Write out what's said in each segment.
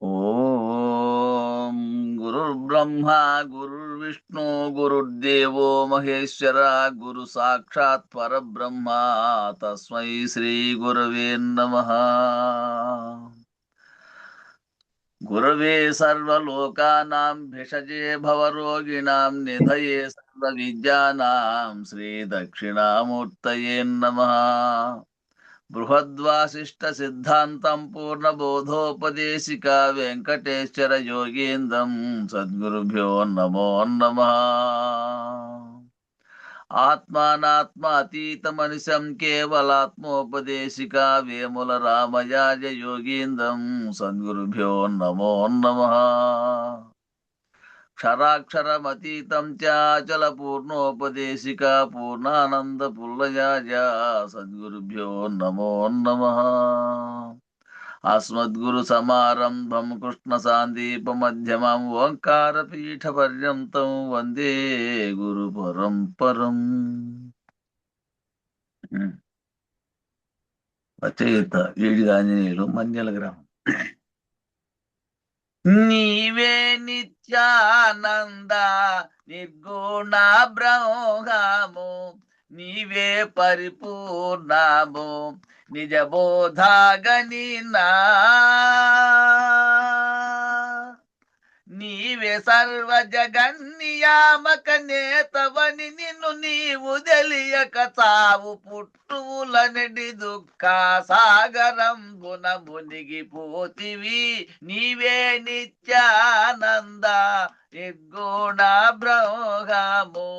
ఓం గురుర్బ్రహ్మ గురుర్విష్ణు గురుర్దేవో మహేశ్వర గురు సాక్షాత్ పరబ్రహ్మ తస్మై శ్రీ గురవే నమః. గురవే సర్వలోకానాం భిషజే భవరోగిణాం నిధయే సర్వవిద్యానాం శ్రీ దక్షిణామూర్తయే నమః. బృహద్వాసిష్ట సిద్ధాంతం పూర్ణబోధోపదేశిక వెంకటేశ్వర యోగేంద్రం సద్గురుభ్యో నమో నమః. ఆత్మానాత్మ అతీతమనిశం కేవలాత్మోపదేశిక వేముల రామయాజ యోగీంద్రం సద్గురుభ్యో నమో నమః. క్షరాక్షరమతీతం చాచల పూర్ణోపదేశిక పూర్ణానంద పుల్లయాజ సద్గురుభ్యో నమో నమః. అస్మద్గురు సమారంభం కృష్ణ సాందీప మధ్యమం ఓంకార పీఠ పర్యంతం వందే గురు పరంపరం. రచయిత ఏడిగా ఆంజనేయులు, మంజల గ్రామం. నీవే నిత్యానంద నిర్గుణ బ్రహ్మము, నీవే పరిపూర్ణము నిజ బోధాగనినా, నీవే సర్వ జగన్నియామక నేతవని నిన్ను నీవు తెలియక చావు పుట్టువులనడి దుఃఖ సాగరం గుణ మునిగిపోతివి. నీవే నిత్యానంద నిర్గుణ బ్రహ్మము,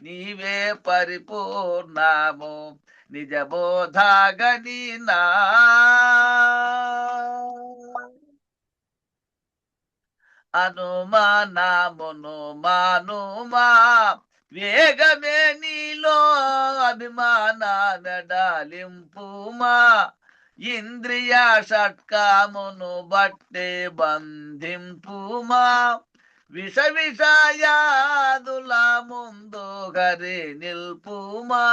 నీవే పరిపూర్ణము నిజ బోధాగనినా. అనుమానమును మానుమా వేగమే నీలో అభిమాన నడాలింపుమా, ఇంద్రియ షట్కమును బట్టే బంధింపుమా, విష విషయాదుల ముందు గరి నిల్పుమా.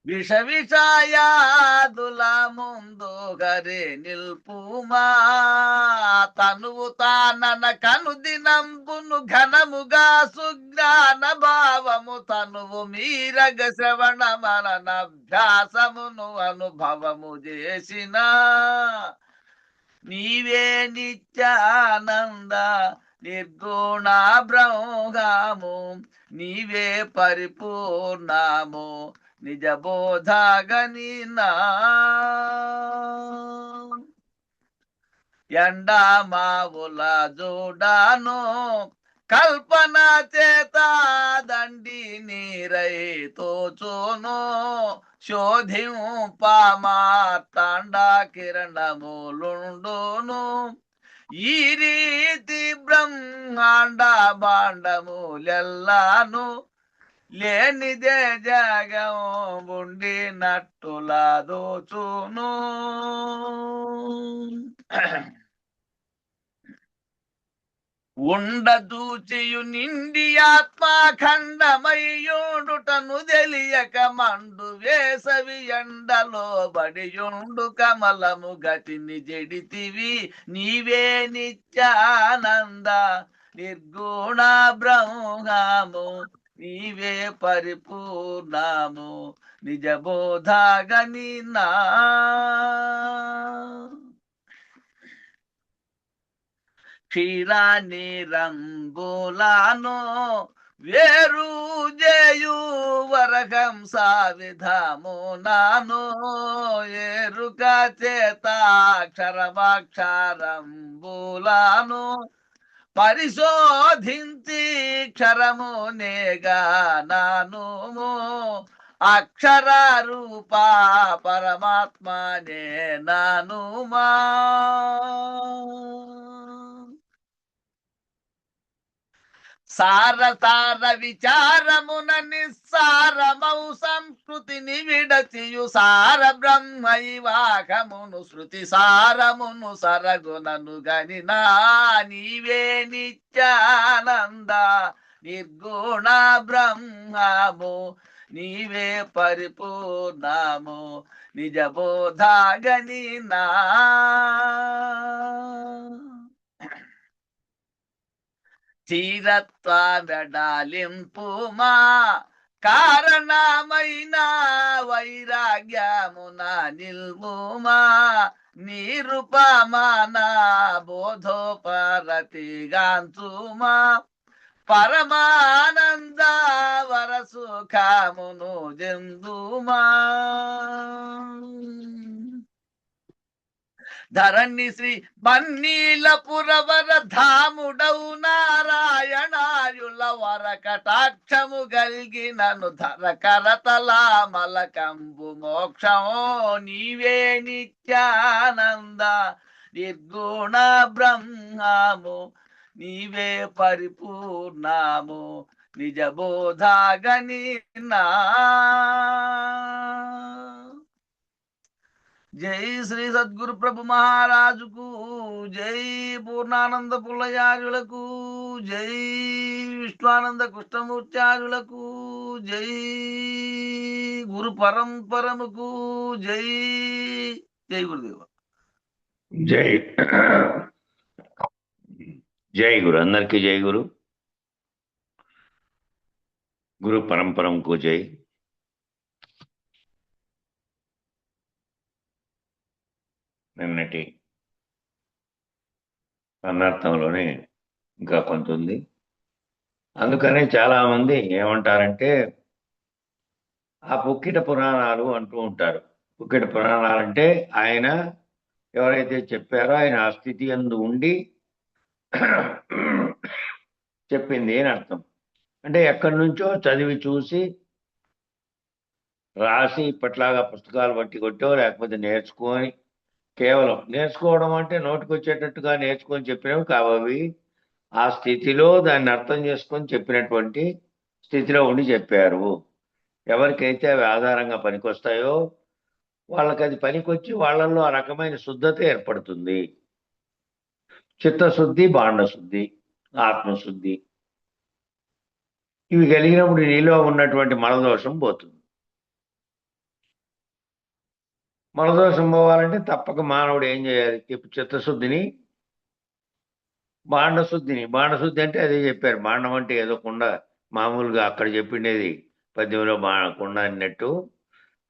విష విషయాదుల ముందు గరి నిల్పుమా, తనువు తానన కను దినంబును ఘనముగా సుజ్ఞాన భావము, తనువు మీరగ శ్రవణ మననభ్యాసమును అనుభవము చేసిన. నీవే నిత్యానంద నిర్గుణ బ్రహ్మము, నీవే పరిపూర్ణము నిజ బోధాగనినా. ఎండామావుల జోడాను కల్పన చేత దండి నీరై తోచును, శోధింపమార్తాండ కిరణములుండును. ఈ రీతి బ్రహ్మాండ భాండములెల్లాను లేనిదే జగం ఉండినట్టులా దోచును. ఉండదూచియు నిండి ఆత్మాఖండమయ్యుండుటను తెలియక మండు వేసవి ఎండలో బడియుండు కమలము గతిని జడితివి. నీవే నిత్యానంద నిర్గుణ బ్రహ్మము, నీవే పరిపూర్ణము నిజ బోధాగనినా. క్షీరాని రంగులాను వేరు చేయు వరకం సావిధము నాను, ఎరుక చేతాక్షరమాక్షరంబులాను పరిశోధించి క్షరమునేగా నాను. అక్షర రూప పరమాత్మనే నానుమా. సార సార విచారమున నిస్సారమౌ సంస్కృతిని విడచియు సార బ్రహ్మైవాకమును శృతి సారమును సరగునను గనినా. నీవే నిత్యానంద నిర్గుణ బ్రహ్మము నీవే పరిపూర్ణము నిజ బోధాగని నా స్థిరత్వ వెడలింపుమా కారణమైన వైరాగ్యమున నిల్ముమా నిరుపమాన బోధోపరతిగాంతుమా పరమానంద వరసుఖమును జందుమా ధరణి శ్రీ బన్నీల పురవర ధాముడౌ నారాయణాయుల వర కటాక్షము గల్గినను ధర కరతలా మలకంబు మోక్షమో నీవే నిత్యానంద నిర్గుణ బ్రహ్మము నీవే పరిపూర్ణము నిజ బోధాగని నా జై శ్రీ సద్గురు ప్రభు మహారాజుకు జై పూర్ణానంద పుల్లయారులకు జై విశ్వానంద కృష్ణమూర్త్యారులకు జై గురు పరంపరముకు జై జై గురుదేవ జై జై గురు అందరికీ జై గురు గురు పరంపరంకు జై. నిన్నటి అన్నర్థంలోనే ఇంకా కొంత ఉంది. అందుకనే చాలా మంది ఏమంటారంటే ఆ పుక్కిట పురాణాలు అంటూ ఉంటారు. పుక్కిట పురాణాలంటే ఆయన ఎవరైతే చెప్పారో ఆయన ఆ స్థితి యందు ఉండి చెప్పింది అని అర్థం. అంటే ఎక్కడి నుంచో చదివి చూసి రాసి ఇప్పట్లాగా పుస్తకాలు బట్టి కొట్టో లేకపోతే నేర్చుకొని, కేవలం నేర్చుకోవడం అంటే నోటికి వచ్చేటట్టుగా నేర్చుకొని చెప్పినవి కావవి. ఆ స్థితిలో దాన్ని అర్థం చేసుకొని చెప్పినటువంటి స్థితిలో ఉండి చెప్పారు. ఎవరికైతే అవి ఆధారంగా పనికొస్తాయో వాళ్ళకి అది పనికొచ్చి వాళ్ళల్లో ఆ రకమైన శుద్ధత ఏర్పడుతుంది. చిత్తశుద్ధి, బాండశుద్ధి, ఆత్మశుద్ధి ఇవి కలిగినప్పుడు నీలో ఉన్నటువంటి మలదోషం పోతుంది. మలదోషం పోవాలంటే తప్పక మానవుడు ఏం చేయాలి? చిత్తశుద్ధిని, బాండశుద్ధి అంటే అదే చెప్పారు. బాండం అంటే ఏదో కుండ, మామూలుగా అక్కడ చెప్పిండేది పద్యంలో కుండ అన్నట్టు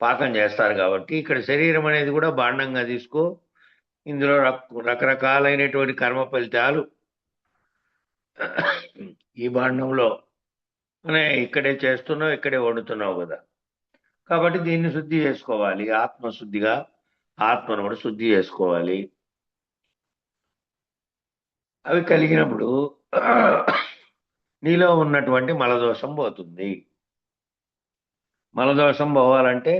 పాకం చేస్తారు కాబట్టి ఇక్కడ శరీరం అనేది కూడా బాండంగా తీసుకో. ఇందులో రకరకాలైనటువంటి కర్మ ఫలితాలు ఈ బాండంలో ఇక్కడే చేస్తున్నావు, ఇక్కడే వండుతున్నావు కదా. కాబట్టి దీన్ని శుద్ధి చేసుకోవాలి. ఆత్మశుద్ధిగా ఆత్మను కూడా శుద్ధి చేసుకోవాలి. అవి కలిగినప్పుడు నీలో ఉన్నటువంటి మలదోషం పోతుంది. మలదోషం పోవాలంటే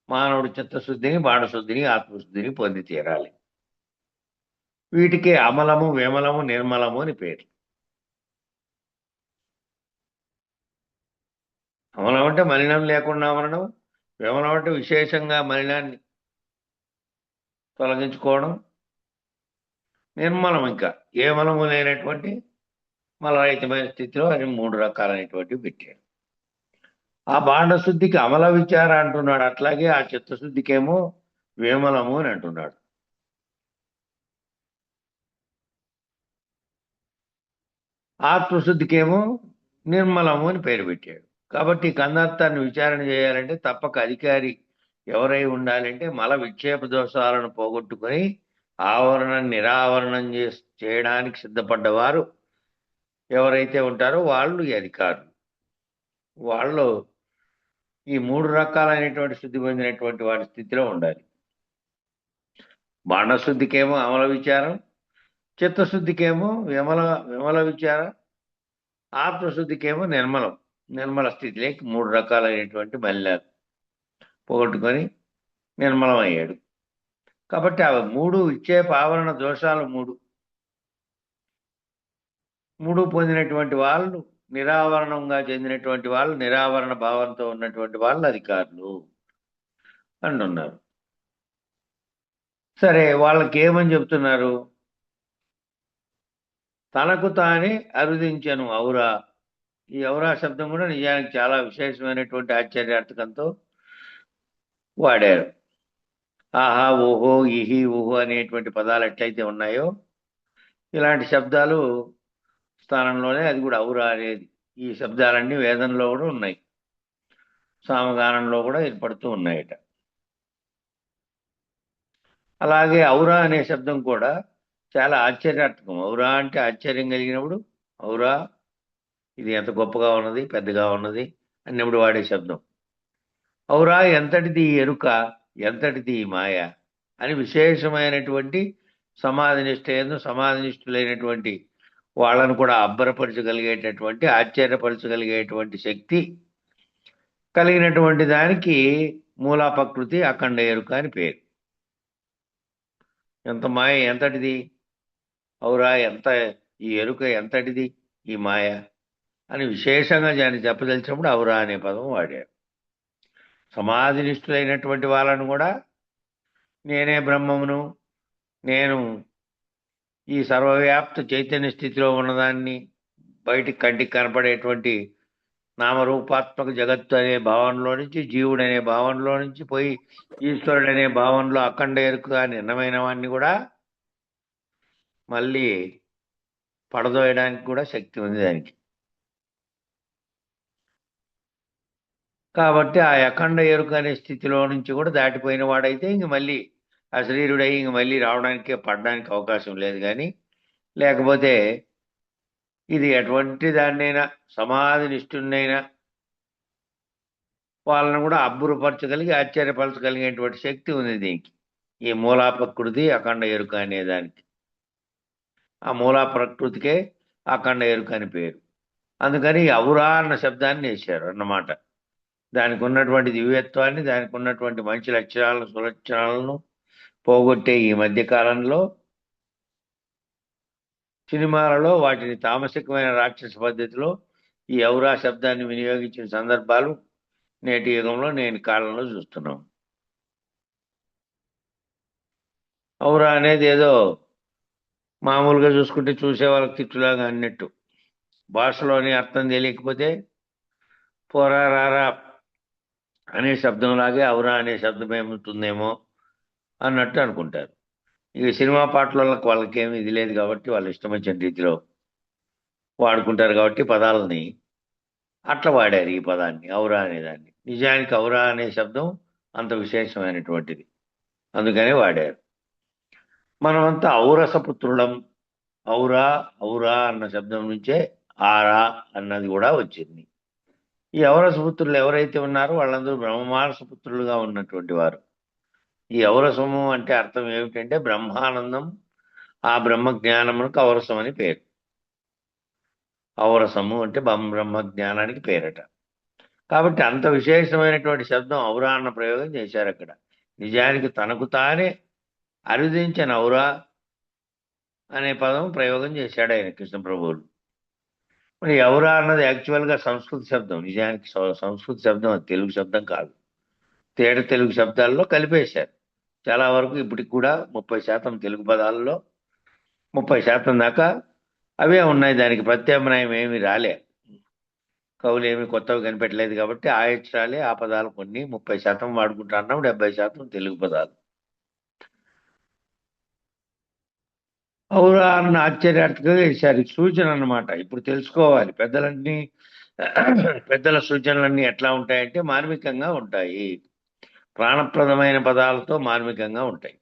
మానవుడు చిత్తశుద్ధిని, బాణశుద్ధిని, ఆత్మశుద్ధిని పొంది తీరాలి. వీటికి అమలము, విమలము, నిర్మలము అని పేరు. అమలం అంటే మలినం లేకుండా ఉండడం, విమలం అంటే విశేషంగా మలినాన్ని తొలగించుకోవడం, నిర్మలం ఇంకా ఏ మలము లేనటువంటి మలరహితమైన స్థితిలో అని 3 రకాలైనటువంటివి పెట్టాడు. ఆ బాండశుద్ధికి అమల విచార అంటున్నాడు. అట్లాగే ఆ చిత్తశుద్ధికేమో విమలము అని అంటున్నాడు. ఆత్మశుద్ధికేమో నిర్మలము అని పేరు పెట్టాడు. కాబట్టి కందార్థాన్ని విచారణ చేయాలంటే తప్పక అధికారి ఎవరై ఉండాలంటే మల విక్షేప దోషాలను పోగొట్టుకొని ఆవరణం నిరావరణం చేయడానికి సిద్ధపడ్డవారు ఎవరైతే ఉంటారో వాళ్ళు ఈ అధికారులు. వాళ్ళు ఈ 3 రకాలైనటువంటి శుద్ధి పొందినటువంటి వారి స్థితిలో ఉండాలి. బాణశుద్ధికేమో అమల విచారం, చిత్తశుద్ధికేమో విమల విచారం, ఆత్మశుద్ధికేమో నిర్మల స్థితిలోకి 3 రకాలైనటువంటి మలినాలు పోగొట్టుకొని నిర్మలం అయ్యాడు. కాబట్టి ఆ 3 విక్షేప ఆవరణ దోషాలు 3 పొందినటువంటి వాళ్ళు నిరావరణంగా చెందినటువంటి వాళ్ళు, నిరావరణ భావంతో ఉన్నటువంటి వాళ్ళు అధికారులు అంటున్నారు. సరే, వాళ్ళకి ఏమని చెప్తున్నారు? తనకు తానే అరుదించను ఔరా ఈ ఔరా శబ్దం కూడా నిజానికి చాలా విశేషమైనటువంటి ఆశ్చర్యార్థకంతో వాడారు. ఆహా, ఓహో, ఇహి, ఊహో అనేటువంటి పదాలు ఎట్లయితే ఉన్నాయో ఇలాంటి శబ్దాలు స్థానంలోనే అది కూడా ఔరా అనేది. ఈ శబ్దాలన్నీ వేదంలో కూడా ఉన్నాయి, సామగానంలో కూడా ఏర్పడుతూ ఉన్నాయట. అలాగే ఔరా అనే శబ్దం కూడా చాలా ఆశ్చర్యార్థకం. ఔరా అంటే ఆశ్చర్యం కలిగినప్పుడు, ఔరా ఇది ఎంత గొప్పగా ఉన్నది, పెద్దగా ఉన్నది అన్నప్పుడు వాడే శబ్దం. ఔరా ఎంతటిది ఈ ఎరుక, ఎంతటిది ఈ మాయ అని విశేషమైనటువంటి సమాధినిష్ఠులైనటువంటి వాళ్ళను కూడా అబ్బరపరచగలిగేటటువంటి, ఆశ్చర్యపరచగలిగేటువంటి శక్తి కలిగినటువంటి దానికి మూలాపకృతి అఖండ ఎరుక అని పేరు. ఎంత మాయ ఎంతటిది, ఔరా ఎంత ఈ ఎరుక ఎంతటిది ఈ మాయ అని విశేషంగా దాన్ని చెప్పదలిచినప్పుడు ఔరా అనే పదం వాడారు. సమాధినిష్ఠులైనటువంటి వాళ్ళను కూడా నేనే బ్రహ్మమును, నేను ఈ సర్వవ్యాప్త చైతన్య స్థితిలో ఉన్నదాన్ని, బయటికి కంటికి కనపడేటువంటి నామరూపాత్మక జగత్తు అనే భావనలో నుంచి, జీవుడు అనే భావనలో నుంచి పోయి ఈశ్వరుడు అనే భావనలో అఖండ ఎరుకగా నిన్నమైన వాడిని కూడా మళ్ళీ పడదోయడానికి కూడా శక్తి ఉంది దానికి. కాబట్టి ఆ అఖండ ఎరుక అనే స్థితిలో నుంచి కూడా దాటిపోయిన వాడైతే ఇంక మళ్ళీ అశరీరుడై ఇంక మళ్ళీ రావడానికి పడడానికి అవకాశం లేదు. కానీ లేకపోతే ఇది ఎటువంటి దాన్నైనా సమాధినిష్ఠున్నైనా వాళ్ళని కూడా అబ్బురపరచగలిగి ఆశ్చర్యపరచగలిగేటువంటి శక్తి ఉంది దీనికి, ఈ మూలా ప్రకృతి అఖండ ఎరుక అనే దానికి. ఆ మూలా ప్రకృతికే అఖండ ఎరుక అని పేరు. అందుకని ఔరా అన్న శబ్దాన్ని వేశారు అన్నమాట. దానికి ఉన్నటువంటి దివ్యత్వాన్ని, దానికి ఉన్నటువంటి మంచి లక్షణాలను, సులక్షణాలను పోగొట్టే ఈ మధ్య కాలంలో సినిమాలలో వాటిని తామసికమైన రాక్షస పద్ధతిలో ఈ ఔరా శబ్దాన్ని వినియోగించిన సందర్భాలు నేటి యుగంలో నేను కాలంలో చూస్తున్నాం. ఔరా అనేది ఏదో మామూలుగా చూసుకుంటే చూసే వాళ్ళకి తిట్టులాగా అన్నట్టు, భాషలోని అర్థం తెలియకపోతే పోరా రారా అనే శబ్దంలాగే ఔరా అనే శబ్దం ఏముంటుందేమో అన్నట్టు అనుకుంటారు. ఇక సినిమా పాటలకు వాళ్ళకేమి ఇది లేదు కాబట్టి వాళ్ళు ఇష్టం వచ్చిన రీతిలో వాడుకుంటారు కాబట్టి పదాలని అట్లా వాడారు ఈ పదాన్ని, ఔరా అనేదాన్ని. నిజానికి ఔరా అనే శబ్దం అంత విశేషమైనటువంటిది, అందుకనే వాడారు. మనమంతా ఔరసపుత్రులం. ఔరా, ఔరా అన్న శబ్దం నుంచే ఆరా అన్నది కూడా వచ్చింది. ఈ ఔరసపుత్రులు ఎవరైతే ఉన్నారో వాళ్ళందరూ బ్రహ్మమానస పుత్రులుగా ఉన్నటువంటి వారు. ఈ ఔరసము అంటే అర్థం ఏమిటంటే బ్రహ్మానందం, ఆ బ్రహ్మ జ్ఞానమునకు ఔరసం అని పేరు. ఔరసము అంటే బ్రహ్మ జ్ఞానానికి పేరట. కాబట్టి అంత విశేషమైనటువంటి శబ్దం ఔరా అన్న ప్రయోగం చేశారు అక్కడ. నిజానికి తనకు తానే అరుదించిన ఔరా అనే పదం ప్రయోగం చేశాడు ఆయన కృష్ణ ప్రభువులు. మరి ఔరా అన్నది యాక్చువల్గా సంస్కృత శబ్దం. నిజానికి సంస్కృత శబ్దం, అది తెలుగు శబ్దం కాదు. తేట తెలుగు శబ్దాల్లో కలిపేశారు. చాలా వరకు ఇప్పటికి కూడా 30% తెలుగు పదాలలో 30% దాకా అవే ఉన్నాయి. దానికి ప్రత్యామ్నాయం ఏమీ రాలే, కవులు ఏమి కొత్తవి కనిపెట్టలేదు. కాబట్టి ఆ అక్షరాలే, ఆ పదాలు కొన్ని 30% వాడుకుంటున్నాం, 70% తెలుగు పదాలు. ఔరా అన్న ఆశ్చర్యార్థకంగా వేశారు. సూచన అన్నమాట. ఇప్పుడు తెలుసుకోవాలి, పెద్దల సూచనలన్నీ ఎట్లా ఉంటాయంటే మార్మికంగా ఉంటాయి, ప్రాణప్రదమైన పదాలతో మార్మికంగా ఉంటాయి.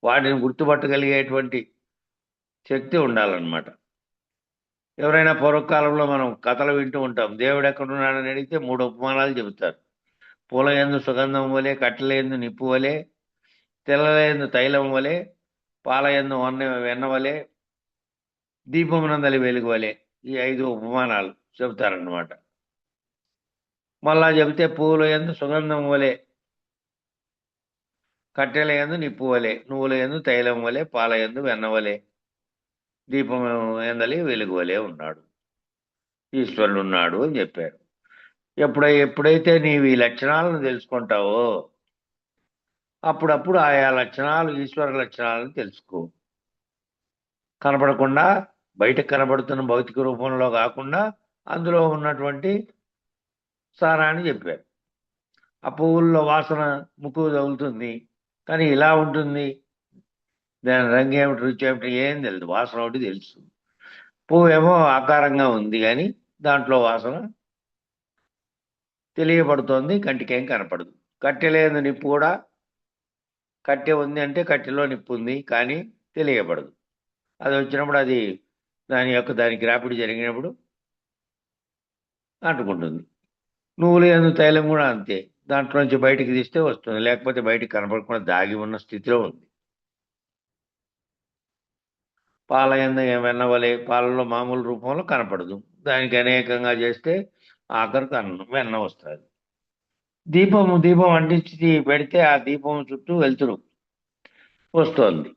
వాటిని గుర్తుపట్టగలిగేటువంటి శక్తి ఉండాలన్నమాట. ఎవరైనా పూర్వకాలంలో మనం కథలు వింటూ ఉంటాం. దేవుడు ఎక్కడున్నాడని అడిగితే 3 ఉపమానాలు చెబుతారు. పూల యందు సుగంధం వలె, కట్టెల యందు నిప్పు వలె, తెల్లల యందు తైలం వలె, పాల యందు వెన్న వలె, దీపమునందలి వెలుగు వలె. ఈ 5 ఉపమానాలు చెబుతారన్నమాట. మళ్ళా చెబితే పువ్వుల యందు సుగంధం వలె, కట్టెల యందు నిప్పు వలె, నువ్వుల యందు తైలం వలె, పాల యందు వెన్న వలె, దీపం ఎందలి వెలుగు వలె ఉన్నాడు, ఈశ్వరుడు ఉన్నాడు అని చెప్పారు. ఎప్పుడైతే నీవు ఈ లక్షణాలను తెలుసుకుంటావో అప్పుడప్పుడు ఆయా లక్షణాలు ఈశ్వర లక్షణాలను తెలుసుకో. కనపడకుండా బయటకు కనబడుతున్న భౌతిక రూపంలో కాకుండా అందులో ఉన్నటువంటి సారాన్ని చెప్పారు. ఆ పువ్వుల్లో వాసన ముక్కు తగులుతుంది, కానీ ఇలా ఉంటుంది, దాని రంగు ఏమిటి, రుచి ఏమిటి ఏం తెలియదు, వాసన ఒకటి తెలుసు. పువ్వు ఏమో ఆకారంగా ఉంది, కానీ దాంట్లో వాసన తెలియబడుతోంది, కంటికేం కనపడదు. కట్టె లేదు నిప్పు కూడా, కట్టె ఉంది అంటే కట్టెలో నిప్పు ఉంది, కానీ తెలియబడదు. అది వచ్చినప్పుడు అది దానికి రాపిడి జరిగినప్పుడు అంటుకుంటుంది. నువ్వులు ఎందు తైలం కూడా అంతే, దాంట్లోంచి బయటికి తీస్తే వస్తుంది, లేకపోతే బయటికి కనపడకుండా దాగి ఉన్న స్థితిలో ఉంది. పాల ఎందు వెన్నవలే, పాలలో మామూలు రూపంలో కనపడదు, దానికి అనేకంగా చేస్తే ఆఖరికి వెన్న వస్తుంది. దీపం అంటించి పెడితే ఆ దీపం చుట్టూ వెలుతురు వస్తోంది.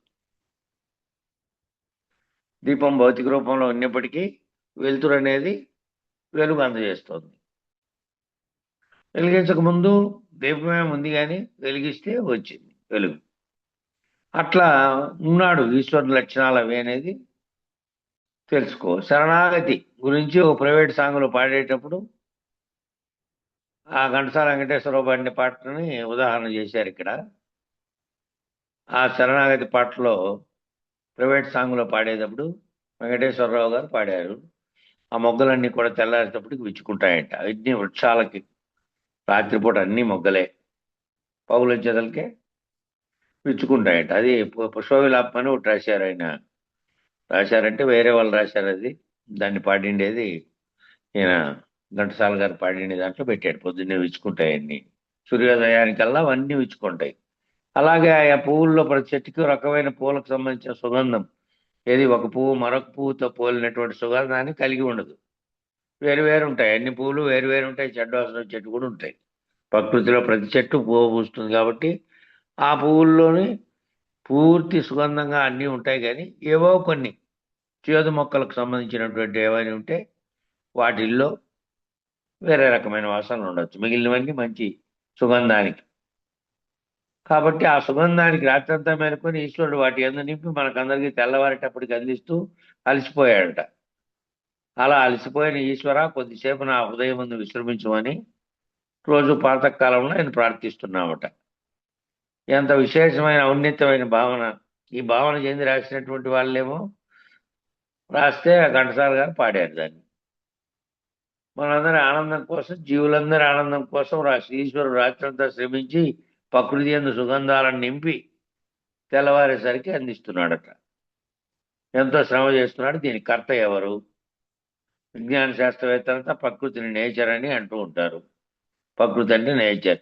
దీపం భౌతిక రూపంలో ఉన్నప్పటికీ వెలుతురు అనేది వెలుగు అందజేస్తోంది. వెలిగించక ముందు దీపమే ఉంది, కానీ వెలిగిస్తే వచ్చింది వెలుగు. అట్లా ఉన్నాడు ఈశ్వరుని లక్షణాలు అవి అనేది తెలుసుకో. శరణాగతి గురించి ఒక ప్రైవేట్ సాంగ్లో పాడేటప్పుడు ఆ ఘంటసాల వెంకటేశ్వరరావు పాడిన పాటని ఉదాహరణ చేశారు ఇక్కడ. ఆ శరణాగతి పాటలో ప్రైవేట్ సాంగ్లో పాడేటప్పుడు వెంకటేశ్వరరావు గారు పాడారు. ఆ మొగ్గలన్నీ కూడా తెల్లారేటప్పటికి విచ్చుకుంటాయంట. అన్ని వృక్షాలకి రాత్రిపూట అన్ని మొగ్గలే, పౌల చెదలకే విచ్చుకుంటాయంట. అది పుష్పవిలాపం అని ఒకటి రాశారు. ఆయన రాశారంటే వేరే వాళ్ళు రాశారు, అది దాన్ని పాడిండేది ఈయన ఘంటసాల గారు పాడిండే దాంట్లో పెట్టాడు. పొద్దున్నే విచ్చుకుంటాయన్నీ, సూర్యోదయానికల్లా అవన్నీ విచ్చుకుంటాయి. అలాగే ఆ పువ్వుల్లో ప్రతి చెట్టుకి రకమైన పూలకు సంబంధించిన సుగంధం, ఏది ఒక పువ్వు మరొక పువ్వుతో పోలినటువంటి సుగంధాన్ని కలిగి ఉండదు. వేరు ఉంటాయి, అన్ని పువ్వులు వేరు ఉంటాయి. చెడ్డ వాసన చెట్టు కూడా ఉంటాయి. ప్రకృతిలో ప్రతి చెట్టు పువ్వు పూస్తుంది కాబట్టి ఆ పువ్వుల్లోని పూర్తి సుగంధంగా అన్నీ ఉంటాయి, కానీ ఏవో కొన్ని చేదు మొక్కలకు సంబంధించినటువంటి ఏవైనా ఉంటే వాటిల్లో వేరే రకమైన వాసనలు ఉండొచ్చు, మిగిలినవన్నీ మంచి సుగంధానికి. కాబట్టి ఆ సుగంధానికి రాత్రంతా మేలుకొని ఈశ్వరుడు వాటి యందు నింపి మనకందరికీ తెల్లవారేటప్పటికి అందిస్తూ అలసిపోయాడట. అలా అలసిపోయిన ఈశ్వర కొద్దిసేపు నా హృదయం ముందు విశ్రమించమని రోజు ప్రాతకాలంలో ఆయన ప్రార్థిస్తున్నామట. ఎంత విశేషమైన ఔన్నత్యమైన భావన! ఈ భావన చెంది రాసినటువంటి వాళ్ళేమో రాస్తే ఆ ఘంటసాల గారు పాడారు దాన్ని. మనందరి ఆనందం కోసం, జీవులందరి ఆనందం కోసం ఈశ్వరుడు రాత్రంతా శ్రమించి ప్రకృతి యందు సుగంధాలను నింపి తెల్లవారేసరికి అందిస్తున్నాడట. ఎంతో శ్రమ చేస్తున్నాడు. దీని కర్త ఎవరు? విజ్ఞాన శాస్త్రవేత్తలంతా ప్రకృతిని నేచర్ అని అంటూ ఉంటారు. ప్రకృతి అంటే నేచర్,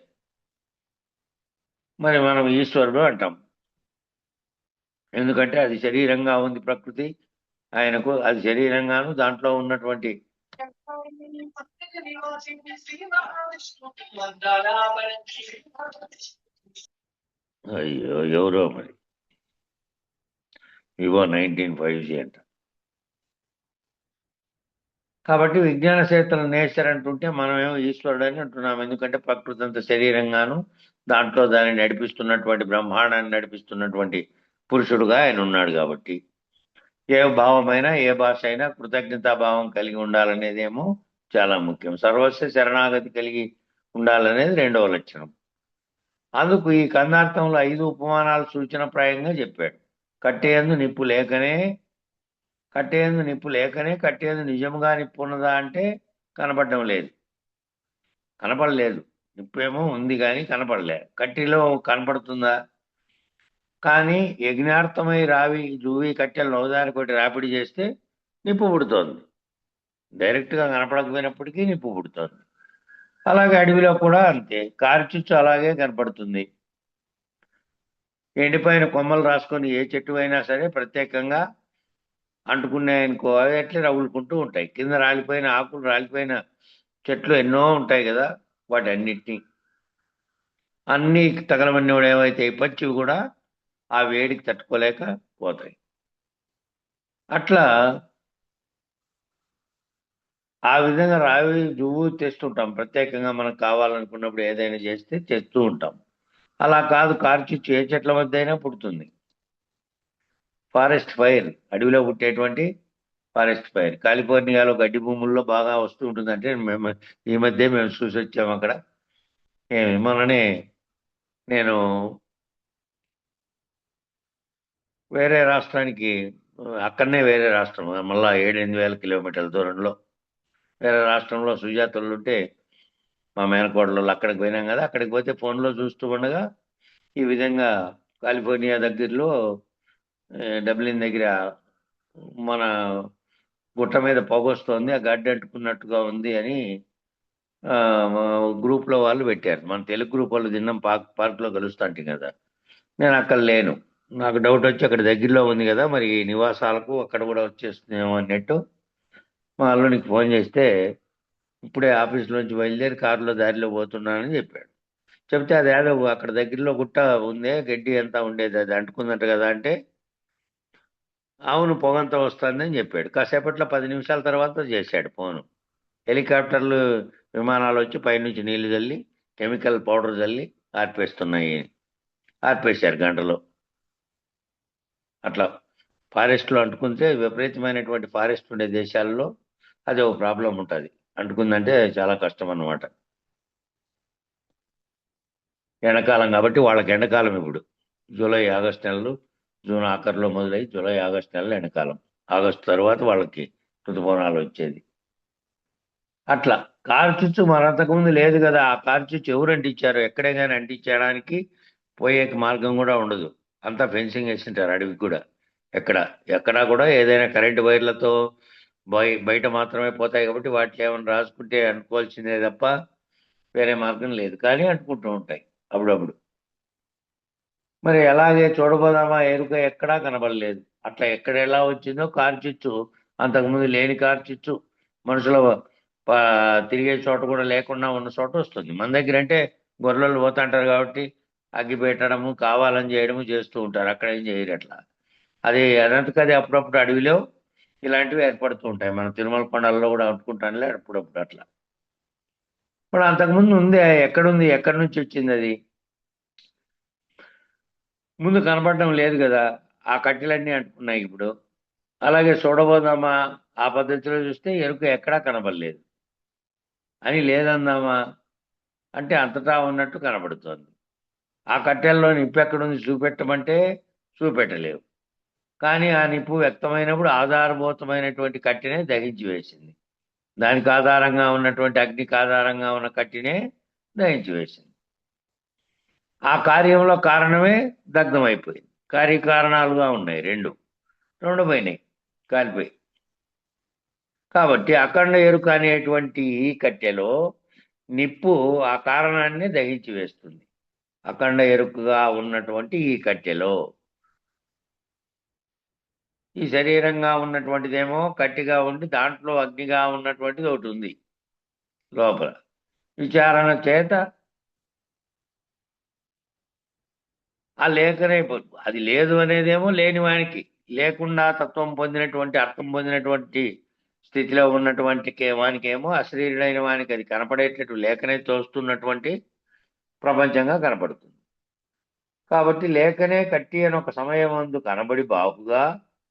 మరి మనం ఈశ్వరుడు అంటాం. ఎందుకంటే అది శరీరంగా ఉంది ప్రకృతి, ఆయనకు అది శరీరంగాను, దాంట్లో ఉన్నటువంటి అయ్యో ఎవరో మరి ఇవో 1950 అంట. కాబట్టి విజ్ఞాన శాస్త్రం నేచర్ అంటుంటే మనమేమో ఈశ్వరుడు అని అంటున్నాం. ఎందుకంటే ప్రకృతి అంత శరీరంగాను, దాంట్లో దాన్ని నడిపిస్తున్నటువంటి బ్రహ్మాండాన్ని నడిపిస్తున్నటువంటి పురుషుడుగా ఆయన ఉన్నాడు. కాబట్టి ఏ భావమైనా ఏ భాష అయినా కృతజ్ఞతాభావం కలిగి ఉండాలనేదేమో చాలా ముఖ్యం. సర్వస్వ శరణాగతి కలిగి ఉండాలనేది రెండవ లక్షణం. అందుకు ఈ కందార్థంలో 5 ఉపమానాలు సూచనప్రాయంగా చెప్పాడు. కట్టేయందు నిప్పు లేకనే, కట్టేయందు నిజముగా నిప్పు ఉన్నదా అంటే కనపడడం లేదు, కనపడలేదు. నిప్పు ఏమో ఉంది కానీ కనపడలే. కట్టెలో కనపడుతుందా? కానీ యజ్ఞార్థమై జూవి కట్టెలు నవదానికొకటి రాపిడి చేస్తే నిప్పు పుడుతోంది. డైరెక్ట్గా కనపడకపోయినప్పటికీ నిప్పు పుడుతోంది. అలాగే అడవిలో కూడా అంతే, కారుచుచ్చు అలాగే కనపడుతుంది. ఎండిపోయిన కొమ్మలు రాసుకొని ఏ చెట్టు అయినా సరే ప్రత్యేకంగా అంటుకున్నాయనుకో, అవి ఎట్లా రగులుకుంటూ ఉంటాయి. కింద రాలిపోయిన ఆకులు, రాలిపోయిన చెట్లు ఎన్నో ఉంటాయి కదా, వాటన్నిటినీ అన్నీ తగలమన్నోడు ఏవైతే పచ్చివి కూడా ఆ వేడికి తట్టుకోలేక పోతాయి. అట్లా ఆ విధంగా జువ్వు తెస్తుంటాం. ప్రత్యేకంగా మనకు కావాలనుకున్నప్పుడు ఏదైనా చేస్తే తెస్తూ ఉంటాం. అలా కాదు, కార్చిచ్చు ఏ చెట్ల మధ్య అయినా పుడుతుంది. ఫారెస్ట్ ఫైర్, అడవిలో పుట్టేటువంటి ఫారెస్ట్ ఫైర్ కాలిఫోర్నియాలో గడ్డి భూముల్లో బాగా వస్తూ ఉంటుందంటే ఈ మధ్య మేము చూసి వచ్చాము అక్కడ. మొన్ననే నేను వేరే రాష్ట్రానికి, అక్కడనే వేరే రాష్ట్రం, మళ్ళా 7-8 వేల కిలోమీటర్ల దూరంలో వేరే రాష్ట్రంలో సుజాతలు ఉంటే మా మేనకోడలు అక్కడికి పోయినాం కదా. అక్కడికి పోతే ఫోన్లో చూస్తూ ఉండగా ఈ విధంగా కాలిఫోర్నియా దగ్గరలో డబ్లిన్ దగ్గర మన గుట్ట మీద పొగొస్తోంది, ఆ గడ్డి అంటుకున్నట్టుగా ఉంది అని గ్రూప్లో వాళ్ళు పెట్టారు. మన తెలుగు గ్రూప్ వాళ్ళు తిన్నాం పార్క్లో కలుస్తాంటి కదా. నేను అక్కడ లేను. నాకు డౌట్ వచ్చి అక్కడ దగ్గరలో ఉంది కదా, మరి నివాసాలకు అక్కడ కూడా వచ్చేస్తుందేమో అన్నట్టు మా అల్లునికి ఫోన్ చేస్తే ఇప్పుడే ఆఫీస్లోంచి బయలుదేరి కారులో దారిలో పోతున్నానని చెప్పాడు. చెప్తే అది ఏదో అక్కడ దగ్గరలో గుట్ట ఉందే, గడ్డి అంతా ఉండేది, అది అంటుకుందంట కదా అంటే అవును పొగంతా వస్తుందని చెప్పాడు. కాసేపట్లో 10 నిమిషాల తర్వాత చేశాడు ఫోను. హెలికాప్టర్లు విమానాలు వచ్చి పైనుంచి నీళ్లు చల్లి కెమికల్ పౌడర్ చల్లి ఆర్పేస్తున్నాయి. ఆర్పేశారు గంటలో. అట్లా ఫారెస్ట్లో అంటుకుంటే విపరీతమైనటువంటి ఫారెస్ట్ ఉండే దేశాల్లో అది ఒక ప్రాబ్లం ఉంటుంది. అంటుకుందంటే చాలా కష్టం అన్నమాట. ఎండాకాలం కాబట్టి వాళ్ళకి ఎండాకాలం ఇప్పుడు జూలై ఆగస్టు నెలలు, జూన్ ఆఖరిలో మొదలై జూలై ఆగస్టు నెలలు ఎండాకాలం. ఆగస్టు తర్వాత వాళ్ళకి ఋతుపవనాలు వచ్చేది. అట్లా కార్చిచ్చు మరంతకుముందు లేదు కదా. ఆ కార్చిచ్చు ఎవరు అంటించారు? ఎక్కడే కానీ అంటించడానికి పోయే మార్గం కూడా ఉండదు. అంతా ఫెన్సింగ్ వేసింటారు అడవికి కూడా. ఎక్కడా కూడా ఏదైనా కరెంటు వైర్లతో బయట మాత్రమే పోతాయి కాబట్టి వాటికి ఏమైనా రాసుకుంటే అనుకోవాల్సిందే తప్ప వేరే మార్గం లేదు. కానీ అంటుకుంటూ ఉంటాయి అప్పుడప్పుడు. మరి అలాగే చూడబోదామా ఎరుక ఎక్కడా కనబడలేదు. అట్లా ఎక్కడ ఎలా వచ్చిందో కార్చిచ్చు, అంతకుముందు లేని కార్చిచ్చు మనుషుల తిరిగే చోట కూడా లేకుండా ఉన్న చోట వస్తుంది. మన దగ్గర అంటే గొర్రెలు పోతుంటారు కాబట్టి అగ్గి పెట్టడము కావాలని చేయడము చేస్తూ ఉంటారు. అక్కడ ఏం చేయరు అట్లా. అది అదంతకది అప్పుడప్పుడు అడవిలో ఇలాంటివి ఏర్పడుతూ ఉంటాయి. మన తిరుమల కొండల్లో కూడా అనుకుంటానులే అప్పుడప్పుడు అట్లా. ఇప్పుడు అంతకుముందు ఉంది, ఎక్కడుంది, ఎక్కడి నుంచి వచ్చింది అది? ముందు కనపడడం లేదు కదా. ఆ కట్టెలన్నీ అంటుకున్నాయి ఇప్పుడు. అలాగే చూడబోదామా ఆ పద్ధతిలో చూస్తే ఎరుక ఎక్కడా కనబడలేదు. అని లేదందామా అంటే అంతటా ఉన్నట్టు కనబడుతోంది. ఆ కట్టెల్లో నిప్పు ఎక్కడుంది చూపెట్టమంటే చూపెట్టలేవు. కానీ ఆ నిప్పు వ్యక్తమైనప్పుడు ఆధారభూతమైనటువంటి కట్టెనే దహించి వేసింది. దానికి ఆధారంగా ఉన్నటువంటి అగ్నికి ఆధారంగా ఉన్న కట్టెనే దహించి వేసింది. ఆ కార్యంలో కారణమే దగ్ధమైపోయింది. కార్యకారణాలుగా ఉన్నాయి రెండు పోయినాయి, కాలిపోయి. కాబట్టి అఖండ ఎరుక అనేటువంటి ఈ కట్టెలో నిప్పు ఆ కారణాన్ని దహించి వేస్తుంది. అఖండ ఎరుకగా ఉన్నటువంటి ఈ కట్టెలో ఈ శరీరంగా ఉన్నటువంటిదేమో కట్టిగా ఉండి దాంట్లో అగ్నిగా ఉన్నటువంటిది ఒకటి ఉంది లోపల. విచారణ చేత ఆ లేకనే అది లేదు అనేదేమో లేని వానికి, లేకుండా తత్వం పొందినటువంటి అర్థం పొందినటువంటి స్థితిలో ఉన్నటువంటి వానికేమో అశరీరుడైన వానికి అది కనపడేటట్టు లేకనే తోస్తున్నటువంటి ప్రపంచంగా కనపడుతుంది. కాబట్టి లేకనే కట్టి అని ఒక సమయం అందు కనబడి బాగుగా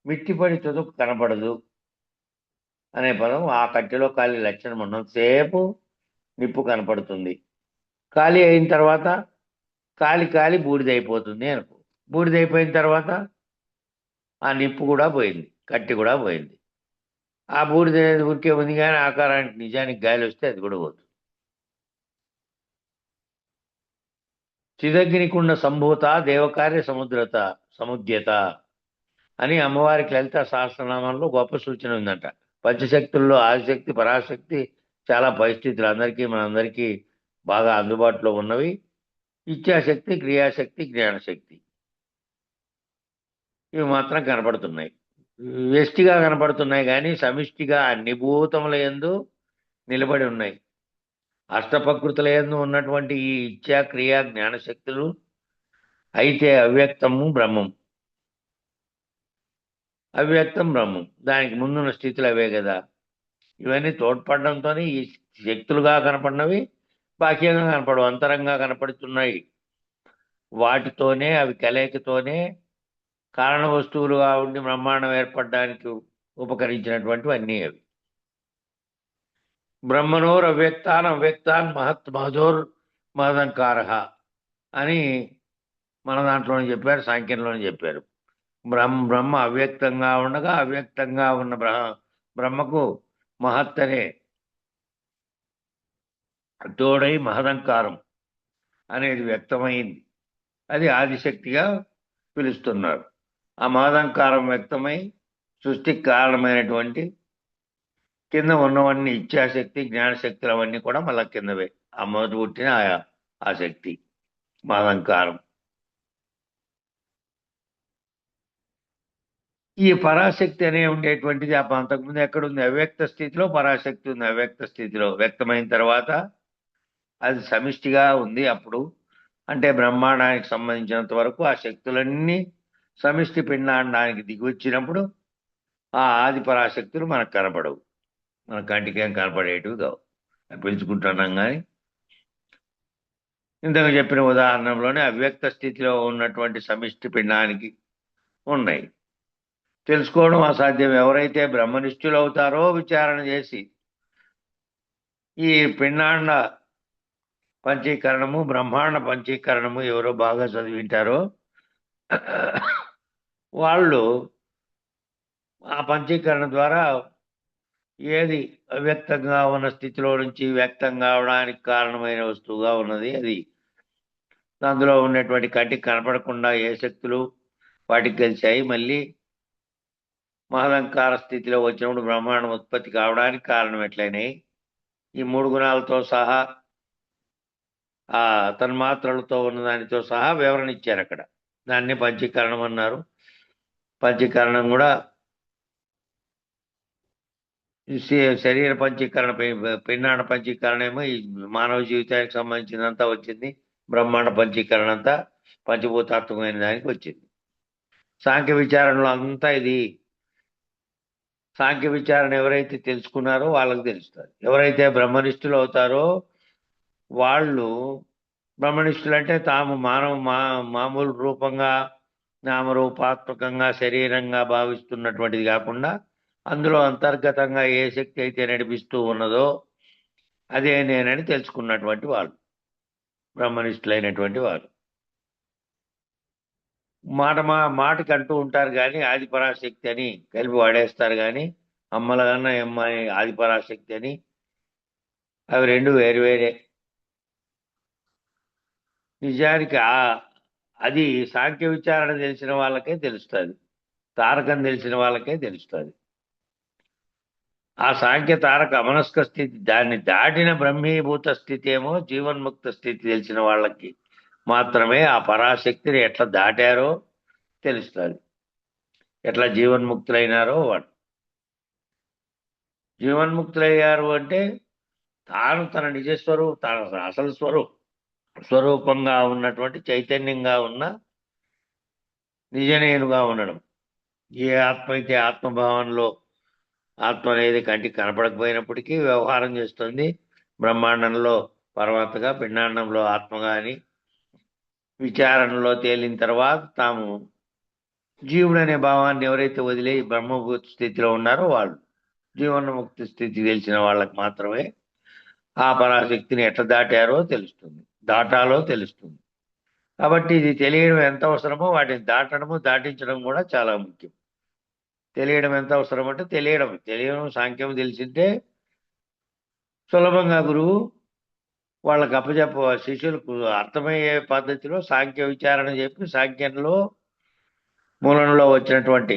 మిట్టిపడి తుదుకు కనపడదు అనే పదం ఆ కట్టెలో ఖాళీ లక్షణం ఉన్నంతసేపు నిప్పు కనపడుతుంది. ఖాళీ అయిన తర్వాత కాలి బూడిదైపోతుంది అనుకో. బూడిదైపోయిన తర్వాత ఆ నిప్పు కూడా పోయింది, కట్టి కూడా పోయింది. ఆ బూడిద ఊరికే ఉంది కానీ ఆకారానికి నిజానికి గాలి వస్తే అది కూడా పోతుంది. చిదగ్నికుండ సంభూత దేవకార్య సముద్యత అని అమ్మవారికి లలిత సహస్రనామంలో గొప్ప సూచన ఉందంట. పంచశక్తుల్లో ఆదిశక్తి పరాశక్తి చాలా పరిస్థితులు మనందరికీ బాగా అందుబాటులో ఉన్నవి. ఇచ్ఛాశక్తి, క్రియాశక్తి, జ్ఞానశక్తి ఇవి మాత్రం కనపడుతున్నాయి. వ్యష్టిగా కనపడుతున్నాయి కానీ సమిష్టిగా అన్ని భూతముల యందు నిలబడి ఉన్నాయి. అష్టప్రకృతుల యందు ఉన్నటువంటి ఈ ఇచ్ఛా, క్రియా, జ్ఞానశక్తులు అయితే అవ్యక్తము బ్రహ్మం. అవ్యక్తం బ్రహ్మం, దానికి ముందున్న స్థితులు అవే కదా. ఇవన్నీ తోడ్పడడంతో ఈ శక్తులుగా కనపడినవి బాహ్యంగా కనపడవు, అంతరంగా కనపడుతున్నాయి. వాటితోనే అవి కలయికతోనే కారణ వస్తువులుగా ఉండి బ్రహ్మాండం ఏర్పడడానికి ఉపకరించినటువంటివన్నీ అవి. బ్రహ్మణోర్ అవ్యక్తాన్ అవ్యక్తాన్ మహత్ మహదోర్ మహదంకార అని మన దాంట్లోనే చెప్పారు, సాంఖ్యంలోనే చెప్పారు. బ్రహ్మ అవ్యక్తంగా ఉండగా అవ్యక్తంగా ఉన్న బ్రహ్మకు మహత్ అనే తోడై మహదంకారం అనేది వ్యక్తమైంది. అది ఆదిశక్తిగా పిలుస్తున్నారు. ఆ మహదంకారం వ్యక్తమై సృష్టికి కారణమైనటువంటి కింద ఉన్నవన్నీ ఇచ్ఛాశక్తి, జ్ఞానశక్తులు అవన్నీ కూడా మళ్ళా కిందవే. ఆ మొదటి పుట్టిన ఆ శక్తి మహదంకారం. ఈ పరాశక్తి అనే ఉండేటువంటిది అంతకుముందు ఎక్కడుంది? అవ్యక్త స్థితిలో పరాశక్తి ఉంది. అవ్యక్త స్థితిలో వ్యక్తమైన తర్వాత అది సమిష్టిగా ఉంది. అప్పుడు అంటే బ్రహ్మాండానికి సంబంధించినంత వరకు ఆ శక్తులన్నీ సమిష్టి పిండాండానికి దిగి వచ్చినప్పుడు ఆ ఆది పరాశక్తులు మనకు కనపడవు, మన కంటికేం కనపడేటివి కావు. పిలుచుకుంటున్నాం కానీ ఇంతకు చెప్పిన ఉదాహరణలోనే అవ్యక్త స్థితిలో ఉన్నటువంటి సమిష్టి పిండానికి ఉన్నాయి. తెలుసుకోవడం అసాధ్యం. ఎవరైతే బ్రహ్మనిష్ఠులు అవుతారో విచారణ చేసి ఈ పిండాండ పంచీకరణము, బ్రహ్మాండ పంచీకరణము ఎవరో బాగా చదివింటారో వాళ్ళు ఆ పంచీకరణ ద్వారా ఏది అవ్యక్తంగా ఉన్న స్థితిలో నుంచి వ్యక్తం కావడానికి కారణమైన వస్తువుగా ఉన్నది, అది అందులో ఉన్నటువంటి కంటికి కనపడకుండా ఏ శక్తులు వాటికి కలిశాయి, మళ్ళీ మహదంకార స్థితిలో వచ్చినప్పుడు బ్రహ్మాండం ఉత్పత్తి కావడానికి కారణం ఎట్లయినాయి, ఈ 3 గుణాలతో సహా ఆ తన్మాత్రలతో ఉన్న దానితో సహా వివరణ ఇచ్చారు అక్కడ. దాన్ని పంచీకరణం అన్నారు. పంచీకరణం కూడా శరీర పంచీకరణ, పిండాండ పంచీకరణ ఏమో ఈ మానవ జీవితానికి సంబంధించినంతా వచ్చింది. బ్రహ్మాండ పంచీకరణ అంతా పంచభూతాత్మకమైన దానికి వచ్చింది. సాంఖ్య విచారణలో అంతా ఇది. సాంఖ్య విచారణ ఎవరైతే తెలుసుకున్నారో వాళ్ళకి తెలుస్తుంది. ఎవరైతే బ్రహ్మనిష్ఠులు అవుతారో వాళ్ళు, బ్రహ్మనిష్ఠులు అంటే తాము మామూలు రూపంగా నామరూపాత్మకంగా శరీరంగా భావిస్తున్నటువంటిది కాకుండా అందులో అంతర్గతంగా ఏ శక్తి అయితే నడిపిస్తూ ఉన్నదో అదే నేనని తెలుసుకున్నటువంటి వాళ్ళు బ్రహ్మనిష్ఠులైనటువంటి వారు. మాటకి అంటూ ఉంటారు కానీ ఆది పరాశక్తి అని కలిపి వాడేస్తారు కానీ అమ్మలగన్న అమ్మాయి ఆది పరాశక్తి అని, అవి రెండు వేరు వేరే. నిజానికి అది సాంఖ్య విచారణ తెలిసిన వాళ్ళకే తెలుస్తుంది, తారకం తెలిసిన వాళ్ళకే తెలుస్తుంది. ఆ సాంఖ్య తారక అమనస్క స్థితి, దాన్ని దాటిన బ్రహ్మీభూత స్థితి ఏమో జీవన్ముక్త స్థితి తెలిసిన వాళ్ళకి మాత్రమే ఆ పరాశక్తిని ఎట్లా దాటారో తెలుస్తుంది, ఎట్లా జీవన్ముక్తులైనారో. వాళ్ళు జీవన్ముక్తులయ్యారు అంటే తాను తన నిజస్వరూపం, తన అసలు స్వరూపంగా ఉన్నటువంటి చైతన్యంగా ఉన్న నిజనేనుగా ఉండడం. ఏ ఆత్మ అయితే ఆత్మభావంలో ఆత్మ అనేది కంటికి కనపడకపోయినప్పటికీ వ్యవహారం చేస్తుంది. బ్రహ్మాండంలో పరమాత్మగా, పిండాండంలో ఆత్మగా అని విచారణలో తేలిన తర్వాత తాము జీవుడు అనే భావాన్ని ఎవరైతే వదిలే బ్రహ్మభూత స్థితిలో ఉన్నారో వాళ్ళు, జీవన్ముక్తి స్థితి తెలిసిన వాళ్ళకి మాత్రమే ఆ పరాశక్తిని ఎట్లా దాటారో తెలుస్తుంది, దాటాలో తెలుస్తుంది. కాబట్టి ఇది తెలియడం ఎంత అవసరమో వాటిని దాటడము దాటించడం కూడా చాలా ముఖ్యం. తెలియడం ఎంత అవసరం అంటే తెలియడం సాంఖ్యం తెలిసింటే సులభంగా గురువు వాళ్ళకి శిష్యులకు అర్థమయ్యే పద్ధతిలో సాంఖ్య విచారణ చెప్పి సాంఖ్యంలో మూలంలో వచ్చినటువంటి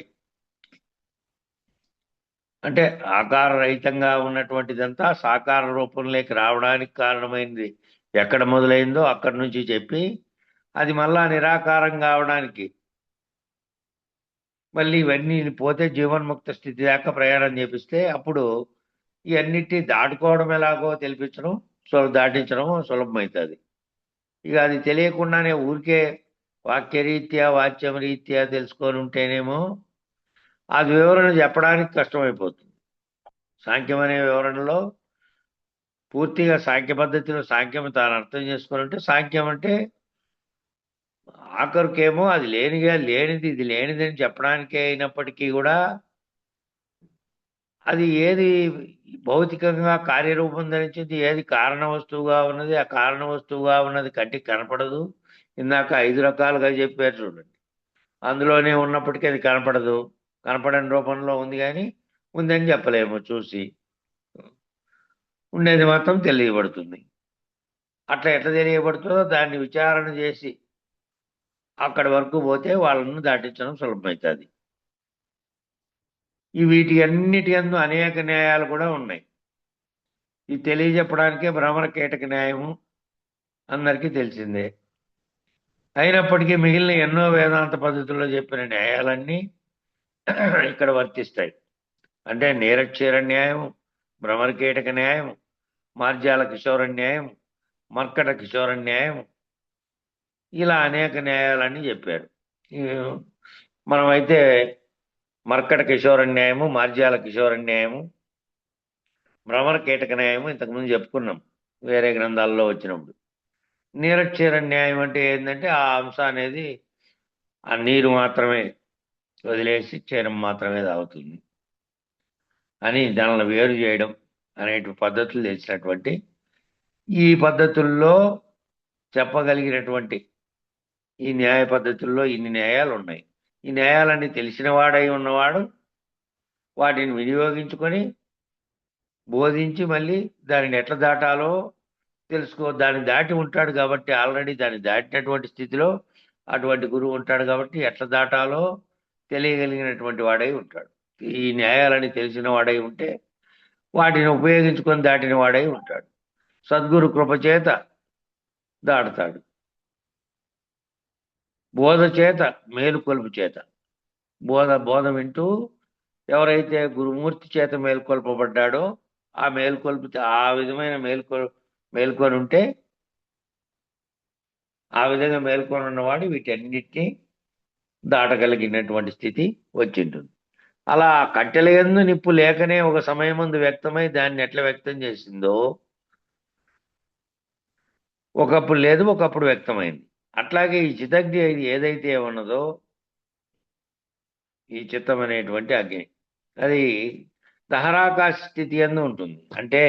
అంటే ఆకార రహితంగా ఉన్నటువంటిదంతా సాకార రూపంలోకి రావడానికి కారణమైనది ఎక్కడ మొదలైందో అక్కడి నుంచి చెప్పి అది మళ్ళా నిరాకారం కావడానికి మళ్ళీ ఇవన్నీ పోతే జీవన్ముక్త స్థితి దాకా ప్రయాణం చేపిస్తే అప్పుడు ఇవన్నిటి దాటుకోవడం ఎలాగో తెలిపించడం, దాటించడం సులభమవుతుంది. ఇక అది తెలియకుండానే ఊరికే వాక్యరీత్యా వాచ్యం రీత్యా తెలుసుకొని ఉంటేనేమో అది వివరణ చెప్పడానికి కష్టమైపోతుంది. సాంఖ్యం అనే వివరణలో పూర్తిగా సాంఖ్య పద్ధతిలో సాంఖ్యం తాను అర్థం చేసుకుని సాంఖ్యం అంటే ఆఖరికేమో అది లేనిది ఇది లేనిదని చెప్పడానికే అయినప్పటికీ కూడా అది ఏది భౌతికంగా కార్యరూపం ధరించింది, ఏది కారణ వస్తువుగా ఉన్నది, ఆ కారణ వస్తువుగా ఉన్నది కంటికి కనపడదు. ఇందాక 5 రకాలుగా చెప్పారు చూడండి. అందులోనే ఉన్నప్పటికీ అది కనపడదు. కనపడని రూపంలో ఉంది గాని ఉందని చెప్పలేము చూసి. ఉండేది మాత్రం తెలియబడుతుంది. అట్లా ఎట్లా తెలియబడుతుందో దాన్ని విచారణ చేసి అక్కడి వరకు పోతే వాళ్ళను దాటించడం సులభమవుతుంది. ఈ వీటి అన్నిటి యందు అనేక న్యాయాలు కూడా ఉన్నాయి. ఇది తెలియజెప్పడానికే భ్రమర కీటక న్యాయము అందరికీ తెలిసిందే. అయినప్పటికీ మిగిలిన ఎన్నో వేదాంత పద్ధతుల్లో చెప్పిన న్యాయాలన్నీ ఇక్కడ వర్తిస్తాయి. అంటే నీరక్షీర న్యాయం, భ్రమర కీటక న్యాయం, మార్జాల కిశోర న్యాయం, మర్కట కిశోర న్యాయం, ఇలా అనేక న్యాయాలన్నీ చెప్పారు. ఈ మనమైతే మర్కట కిశోర న్యాయము, మార్జాల కిశోర న్యాయము, భ్రమర కీటక న్యాయము ఇంతకుముందు చెప్పుకున్నాం వేరే గ్రంథాల్లో వచ్చినప్పుడు. నీరక్షీర న్యాయం అంటే ఏంటంటే ఆ అంశ అనేది ఆ నీరు మాత్రమే వదిలేసి క్షీరం మాత్రమే తాగుతుంది అని దానిని వేరు చేయడం అనేటి పద్ధతులు తెలిసినటువంటి ఈ పద్ధతుల్లో చెప్పగలిగినటువంటి ఈ న్యాయ పద్ధతుల్లో ఇన్ని న్యాయాలు ఉన్నాయి. ఈ న్యాయాలన్నీ తెలిసిన వాడై ఉన్నవాడు వాటిని వినియోగించుకొని బోధించి మళ్ళీ దానిని ఎట్లా దాటాలో దాన్ని దాటి ఉంటాడు కాబట్టి ఆల్రెడీ దాన్ని దాటినటువంటి స్థితిలో అటువంటి గురువు ఉంటాడు కాబట్టి ఎట్లా దాటాలో తెలియగలిగినటువంటి వాడై ఉంటాడు. ఈ న్యాయాలని తెలిసిన వాడై ఉంటే వాటిని ఉపయోగించుకొని దాటిన వాడై ఉంటాడు. సద్గురు కృపచేత దాటుతాడు. బోధ చేత, మేలుకొలుపు చేత, బోధ వింటూ ఎవరైతే గురుమూర్తి చేత మేల్కొల్పబడ్డాడో ఆ మేల్కొల్పు ఆ విధమైన మేల్కొని ఉంటే ఆ విధంగా మేల్కొని ఉన్నవాడు వీటన్నిటినీ దాటగలిగినటువంటి స్థితి వచ్చింటుంది. అలా కట్టెల యందు నిప్పు లేకనే ఒక సమయమందు వ్యక్తమై దాన్ని ఎట్లా వ్యక్తం చేసిందో ఒకప్పుడు లేదు, ఒకప్పుడు వ్యక్తమైంది. అట్లాగే ఈ చిత్తగ్ని ఏదైతే ఉన్నదో ఈ చిత్తం అనేటువంటి అగ్ని అది దహరాకాశ స్థితి యందు ఉంటుంది. అంటే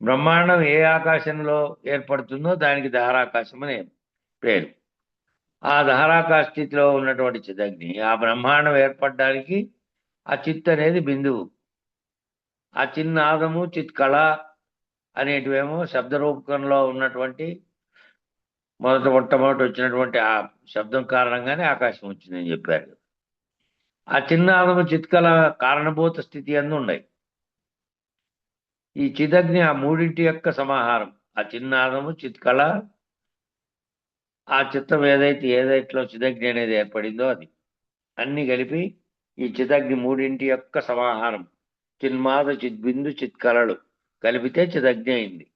బ్రహ్మాండం ఏ ఆకాశంలో ఏర్పడుతుందో దానికి దహరాకాశం అనే పేరు. ఆ దహరాకాశ స్థితిలో ఉన్నటువంటి చిదగ్ని ఆ బ్రహ్మాండం ఏర్పడడానికి ఆ చిత్ అనేది బిందువు. ఆ చిన్నాదము చిత్కళ అనేటివేమో శబ్ద రూపకంలో ఉన్నటువంటి మొట్టమొదటి వచ్చినటువంటి ఆ శబ్దం కారణంగానే ఆకాశం వచ్చిందని చెప్పారు. ఆ చిన్నాదము చిత్కళ కారణభూత స్థితి అందు ఉన్నాయి. ఈ చిదగ్ని ఆ మూడింటి యొక్క సమాహారం. ఆ చిన్నాదము చిత్కళ ఆ చిత్తం ఏదైట్లో చిదగ్ని అనేది ఏర్పడిందో అది అన్ని కలిపి ఈ చిదగ్ని మూడింటి యొక్క సమాహారం. చిన్మాద చిద్బిందు చిత్కళలు కలిపితే చిదగ్ని అయింది.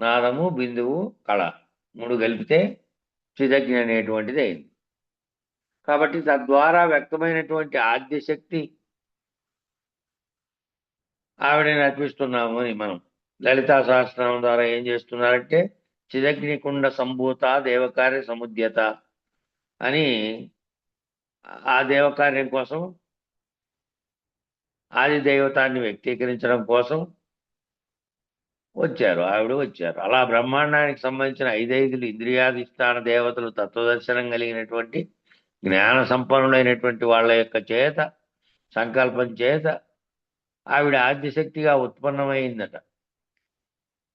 నాదము బిందువు కళ మూడు కలిపితే చిదగ్ని అనేటువంటిది అయింది. కాబట్టి తద్వారా వ్యక్తమైనటువంటి ఆద్యశక్తి ఆవిడని అర్పిస్తున్నాము అని మనం లలితా సహస్రనామం ద్వారా ఏం చేస్తున్నారంటే చిదగ్నికుండ సంభూత దేవకార్య సముద్యత అని ఆ దేవకార్యం కోసం ఆది దైవతాన్ని వ్యక్తీకరించడం కోసం ఆవిడ వచ్చారు. అలా బ్రహ్మాండానికి సంబంధించిన 5 ఇంద్రియాధిష్టాన దేవతలు తత్వదర్శనం కలిగినటువంటి జ్ఞాన సంపన్నులైనటువంటి వాళ్ళ యొక్క చేత సంకల్పం చేత ఆవిడ ఆద్యశక్తిగా ఉత్పన్నమైందట.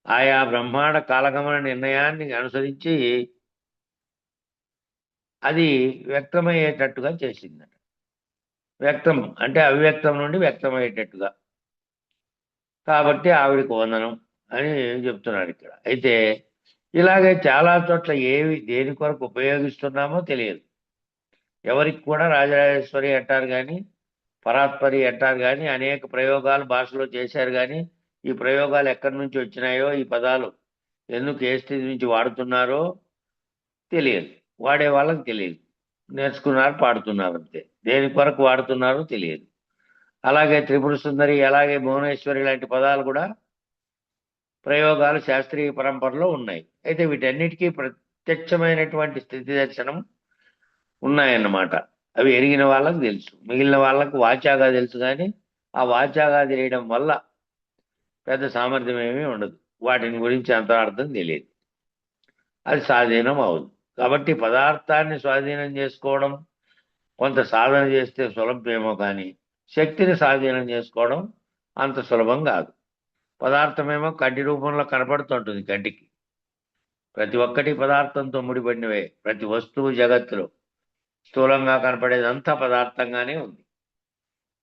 ఆయా బ్రహ్మాండ కాలగమన నిర్ణయాన్ని అనుసరించి అది వ్యక్తమయ్యేటట్టుగా చేసిందట. వ్యక్తం అంటే అవ్యక్తం నుండి వ్యక్తమయ్యేటట్టుగా. కాబట్టి ఆవిడకు వందనం అని చెప్తున్నాడు ఇక్కడ. అయితే ఇలాగే చాలా చోట్ల దేని కొరకు ఉపయోగిస్తున్నామో తెలియదు. ఎవరికి కూడా రాజరాజేశ్వరి అంటారు కానీ పరాత్పరి అంటారు కానీ అనేక ప్రయోగాలు భాషలో చేశారు కానీ ఈ ప్రయోగాలు ఎక్కడి నుంచి వచ్చినాయో ఈ పదాలు ఎందుకు ఏ స్థితి నుంచి వాడుతున్నారో తెలియదు. వాడే వాళ్ళకి తెలియదు. నేర్చుకున్నారు, పాడుతున్నారు అంతే. దేని కొరకు వాడుతున్నారో తెలియదు. అలాగే త్రిపుర సుందరి, అలాగే భువనేశ్వరి లాంటి పదాలు కూడా ప్రయోగాలు శాస్త్రీయ పరంపరలో ఉన్నాయి. అయితే వీటన్నిటికీ ప్రత్యక్షమైనటువంటి స్థితి దర్శనం ఉన్నాయన్నమాట. అవి ఎరిగిన వాళ్ళకు తెలుసు, మిగిలిన వాళ్ళకు వాచాగా తెలుసు. కానీ ఆ వాచాగా తెలియడం వల్ల పెద్ద సామర్థ్యం ఏమీ ఉండదు, వాటిని గురించి అంత అర్థం తెలియదు, అది స్వాధీనం అవదు. కాబట్టి పదార్థాన్ని స్వాధీనం చేసుకోవడం కొంత సాధన చేస్తే సులభమేమో, కానీ శక్తిని స్వాధీనం చేసుకోవడం అంత సులభం కాదు. పదార్థమేమో కంటి రూపంలో కనపడుతుంటుంది కంటికి, ప్రతి ఒక్కటి పదార్థంతో ముడిపడినవే. ప్రతి వస్తువు జగత్తులో స్థూలంగా కనపడేదంతా పదార్థంగానే ఉంది.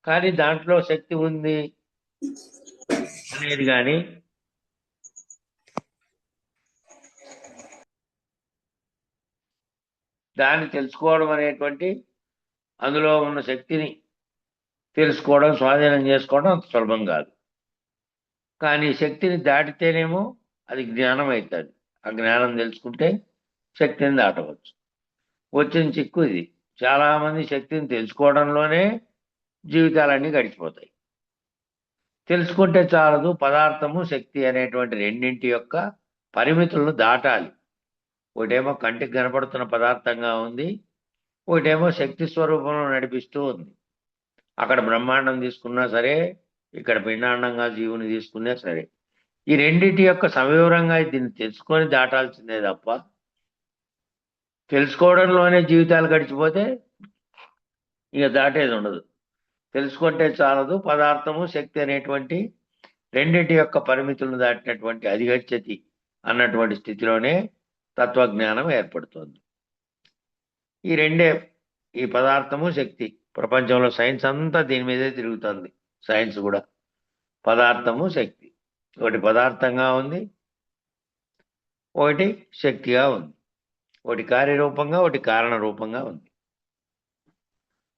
కానీ దాంట్లో శక్తి ఉంది అనేది కానీ దాన్ని తెలుసుకోవడం అనేటువంటి, అందులో ఉన్న శక్తిని తెలుసుకోవడం, స్వాధీనం చేసుకోవడం అంత సులభం కాదు. కానీ శక్తిని దాటితేనేమో అది జ్ఞానం అవుతుంది. ఆ జ్ఞానం తెలుసుకుంటే శక్తిని దాటవచ్చు. వచ్చిన చిక్కు ఇది. చాలామంది శక్తిని తెలుసుకోవడంలోనే జీవితాలన్నీ గడిచిపోతాయి. తెలుసుకుంటే చాలదు, పదార్థము శక్తి అనేటువంటి రెండింటి యొక్క పరిమితులను దాటాలి. ఒకటేమో కంటికి కనపడుతున్న పదార్థంగా ఉంది, ఒకటేమో శక్తి స్వరూపంలో నడిపిస్తూ ఉంది. అక్కడ బ్రహ్మాండం తీసుకున్నా సరే, ఇక్కడ పిండాండంగా జీవుని తీసుకున్నా సరే, ఈ రెండింటి యొక్క సవివరంగా దీన్ని తెలుసుకొని దాటాల్సిందే తప్ప, తెలుసుకోవడంలోనే జీవితాలు గడిచిపోతే ఇక దాటేది ఉండదు. తెలుసుకుంటే చాలదు, పదార్థము శక్తి అనేటువంటి రెండింటి యొక్క పరిమితులను దాటినటువంటి అధిగచ్చతి అన్నటువంటి స్థితిలోనే తత్వజ్ఞానం ఏర్పడుతుంది. ఈ రెండే, ఈ పదార్థము శక్తి. ప్రపంచంలో సైన్స్ అంతా దీని మీదే తిరుగుతుంది. సైన్స్ కూడా పదార్థము శక్తి, ఒకటి పదార్థంగా ఉంది, ఒకటి శక్తిగా ఉంది, ఒకటి కార్యరూపంగా, ఒకటి కారణ రూపంగా ఉంది.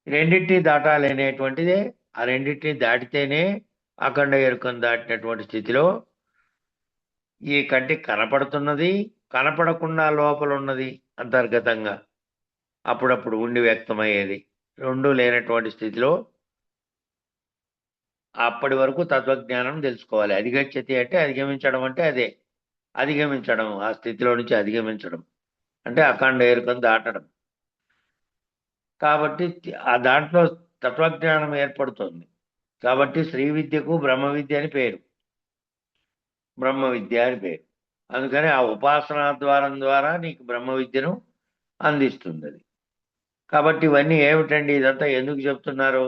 రెండింటిని దాటాలి అనేటువంటిదే. ఆ రెండింటిని దాటితేనే అఖండ ఎరుకను దాటినటువంటి స్థితిలో ఈ కంటికి కనపడుతున్నది, కనపడకుండా లోపల ఉన్నది అంతర్గతంగా అప్పుడప్పుడు ఉండి వ్యక్తమయ్యేది రెండూ లేనటువంటి స్థితిలో అప్పటి వరకు తత్వజ్ఞానం తెలుసుకోవాలి. అధిగచ్చతి అంటే అధిగమించడం, అంటే అదే అధిగమించడం. ఆ స్థితిలో నుంచి అధిగమించడం అంటే అఖండ ఎరుకను దాటడం. కాబట్టి ఆ దాంట్లో తత్వజ్ఞానం ఏర్పడుతుంది. కాబట్టి శ్రీ విద్యకు బ్రహ్మ విద్య అని పేరు, బ్రహ్మ విద్య అని పేరు. అందుకని ఆ ఉపాసనా ద్వారం ద్వారా నీకు బ్రహ్మ విద్యను అందిస్తుంది అది. కాబట్టి ఇవన్నీ ఏమిటండి, ఇదంతా ఎందుకు చెప్తున్నారు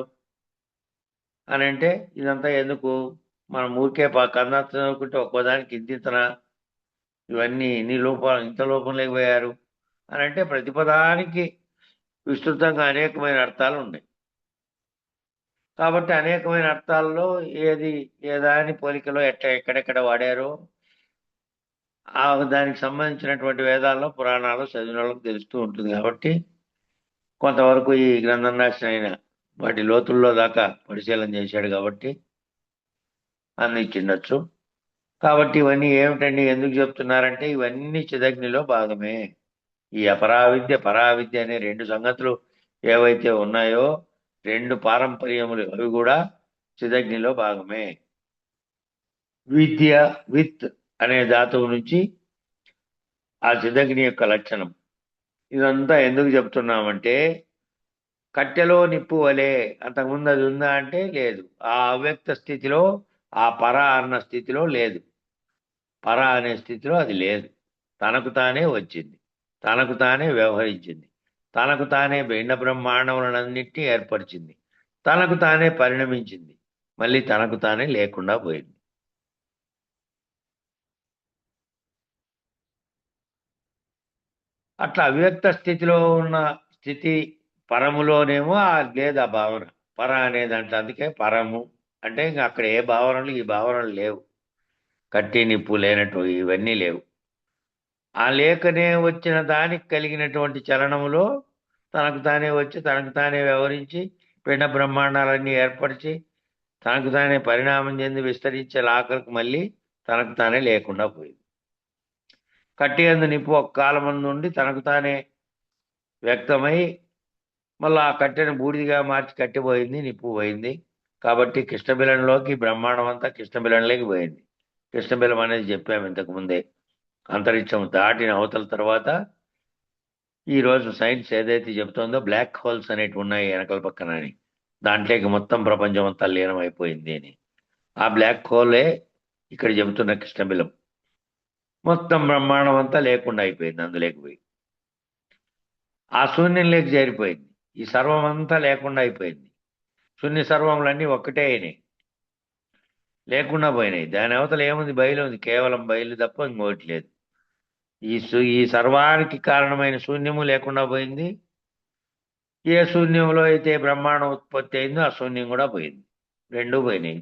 అని అంటే, ఇదంతా ఎందుకు, మనం ఊరికే కన్నార్థ చదువుకుంటే ఒక్కోదానికి ఇంతింతనా, ఇవన్నీ ఇన్ని లోపాలు, ఇంత లోపం లేకపోయారు అని అంటే, ప్రతిపదానికి విస్తృతంగా అనేకమైన అర్థాలు ఉన్నాయి. కాబట్టి అనేకమైన అర్థాల్లో ఏది ఏదాని పోలికలో ఎక్కడెక్కడ వాడారో ఆ దానికి సంబంధించినటువంటి వేదాల్లో పురాణాలు చదివిన వాళ్ళకి తెలుస్తూ ఉంటుంది. కాబట్టి కొంతవరకు ఈ గ్రంథం రాసిన ఆయన వాటి లోతుల్లో దాకా పరిశీలన చేశాడు కాబట్టి అందించిండొచ్చు. కాబట్టి ఇవన్నీ ఏమిటండి, ఎందుకు చెప్తున్నారంటే, ఇవన్నీ చిదగ్నిలో భాగమే. ఈ అపరావిద్య పరావిద్య అనే రెండు సంగతులు ఏవైతే ఉన్నాయో, రెండు పారంపర్యములు, అవి కూడా చిదగ్నిలో భాగమే. విద్య, విత్ అనే ధాతువు నుంచి ఆ చిదగ్ని యొక్క లక్షణం. ఇదంతా ఎందుకు చెప్తున్నామంటే, కట్టెలో నిప్పు వలె, అంతకుముందు అది ఉందా అంటే లేదు. ఆ అవ్యక్త స్థితిలో, ఆ పర అన్న స్థితిలో లేదు. పర అనే స్థితిలో అది లేదు. తనకు తానే వచ్చింది, తనకు తానే వ్యవహరించింది, తనకు తానే భిన్న బ్రహ్మాండములన్నింటినీ ఏర్పరిచింది, తనకు తానే పరిణమించింది, మళ్ళీ తనకు తానే లేకుండా పోయింది. అట్లా అవ్యక్త స్థితిలో ఉన్న స్థితి పరములోనేమో లేదు ఆ భావన. పర అనేది అంటే, అందుకే పరము అంటే ఇంకా అక్కడ ఏ భావనలు, ఈ భావనలు లేవు. కట్టి నిప్పు లేనట్టు ఇవన్నీ లేవు. ఆ లేకనే వచ్చిన దానికి కలిగినటువంటి చలనములో తనకు తానే వచ్చి, తనకు తానే వ్యవహరించి, పిండ బ్రహ్మాండాలన్నీ ఏర్పరిచి, తనకు తానే పరిణామం చెంది విస్తరించే ఆఖరికి మళ్ళీ తనకు తానే లేకుండా పోయింది. కట్టి అందు నిప్పు ఒక కాలమందు ఉండి తనకు తానే వ్యక్తమై మళ్ళీ ఆ కట్టెను బూడిదిగా మార్చి కట్టిపోయింది, నిప్పు పోయింది. కాబట్టి కృష్ణబిలంలోకి బ్రహ్మాండం అంతా కృష్ణబిలంలోకి పోయింది. కృష్ణబిలం అనేది చెప్పాము ఇంతకు ముందే. అంతరిక్షం దాటిన అవతల తర్వాత ఈరోజు సైన్స్ ఏదైతే చెబుతోందో బ్లాక్ హోల్స్ అనేటివి ఉన్నాయి వెనకల పక్కన అని, దాంట్లోకి మొత్తం ప్రపంచం అంతా లీనమైపోయింది అని. ఆ బ్లాక్ హోలే ఇక్కడ చెబుతున్న కృష్ణబిలం. మొత్తం బ్రహ్మాండం అంతా లేకుండా అయిపోయింది, అందులోకి పోయి ఆ శూన్యంలోకి చేరిపోయింది. ఈ సర్వం అంతా లేకుండా అయిపోయింది. శూన్య సర్వములన్నీ ఒక్కటే అయినాయి, లేకుండా పోయినాయి. దాని అవతల ఏముంది? బయలు ఉంది, కేవలం బయలు తప్ప ఇంకోటి లేదు. ఈ సర్వానికి కారణమైన శూన్యము లేకుండా పోయింది. ఏ శూన్యంలో అయితే బ్రహ్మాండం ఉత్పత్తి అయిందో ఆ శూన్యం కూడా పోయింది, రెండూ పోయినాయి.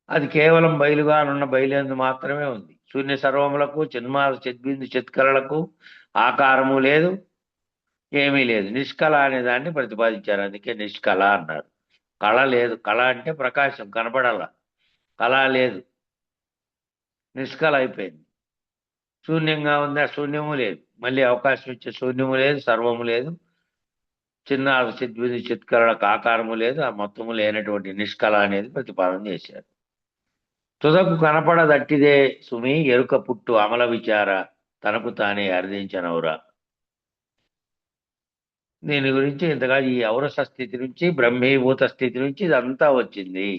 అది కేవలం బయలుగా ఉన్న బయలందు మాత్రమే ఉంది. శూన్య సర్వములకు చిన్మాద చిద్బిందు చిత్కళలకు ఆకారము లేదు, ఏమీ లేదు. నిష్కళ అనే దాన్ని ప్రతిపాదించారు, అందుకే నిష్కళ అన్నారు. కళ లేదు. కళ అంటే ప్రకాశం, కనపడాల. కళ లేదు, నిష్కళ అయిపోయింది. శూన్యంగా ఉంది, ఆ శూన్యము లేదు. మళ్ళీ అవకాశం ఇచ్చే శూన్యము లేదు, సర్వము లేదు, చిన్న చిద్బిందు చిత్కళలకు ఆకారము లేదు, ఆ మొత్తము లేనటువంటి నిష్కళ అనేది ప్రతిపాదన చేశారు. తుదకు కనపడదట్టిదే సుమి ఎరుక పుట్టు అమల విచార తనకు తానే అర్థించనవురా. దీని గురించి ఇంతగా ఈ ఔరస స్థితి నుంచి, బ్రహ్మీభూత స్థితి నుంచి ఇదంతా వచ్చింది,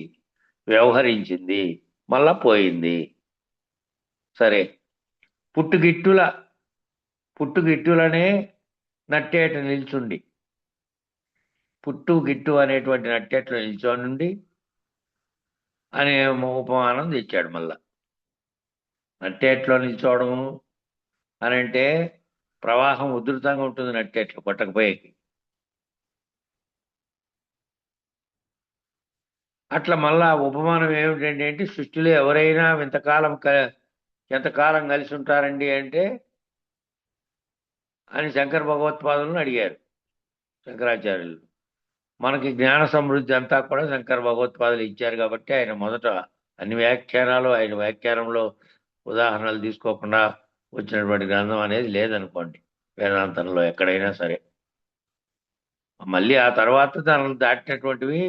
వ్యవహరించింది, మళ్ళా పోయింది. సరే, పుట్టుగిట్టుల పుట్టుగిట్టులనే నట్టేట నిల్చుండి, పుట్టు గిట్టు అనేటువంటి నట్టేట్లో నిల్చోనుండి అనే ఉపమానం తెచ్చాడు మళ్ళా. నట్టేట్లో నిల్చోవడము అని అంటే ప్రవాహం ఉధృతంగా ఉంటుంది నట్టేట్లు కొట్టకపోయేకి. అట్లా మళ్ళా ఉపమానం ఏమిటంటే అంటే, సృష్టిలో ఎవరైనా ఎంతకాలం కలిసి ఉంటారండి అంటే అని శంకర భగవత్పాదులను అడిగారు శంకరాచార్యులు. మనకి జ్ఞాన సమృద్ధి అంతా కూడా శంకర భగవత్పాదులు ఇచ్చారు కాబట్టి ఆయన మొదట అన్ని వ్యాఖ్యానాలు, ఆయన వ్యాఖ్యానంలో ఉదాహరణలు తీసుకోకుండా వచ్చినటువంటి గ్రంథం అనేది లేదనుకోండి వేదాంతంలో ఎక్కడైనా సరే. మళ్ళీ ఆ తర్వాత దానిని దాటినటువంటివి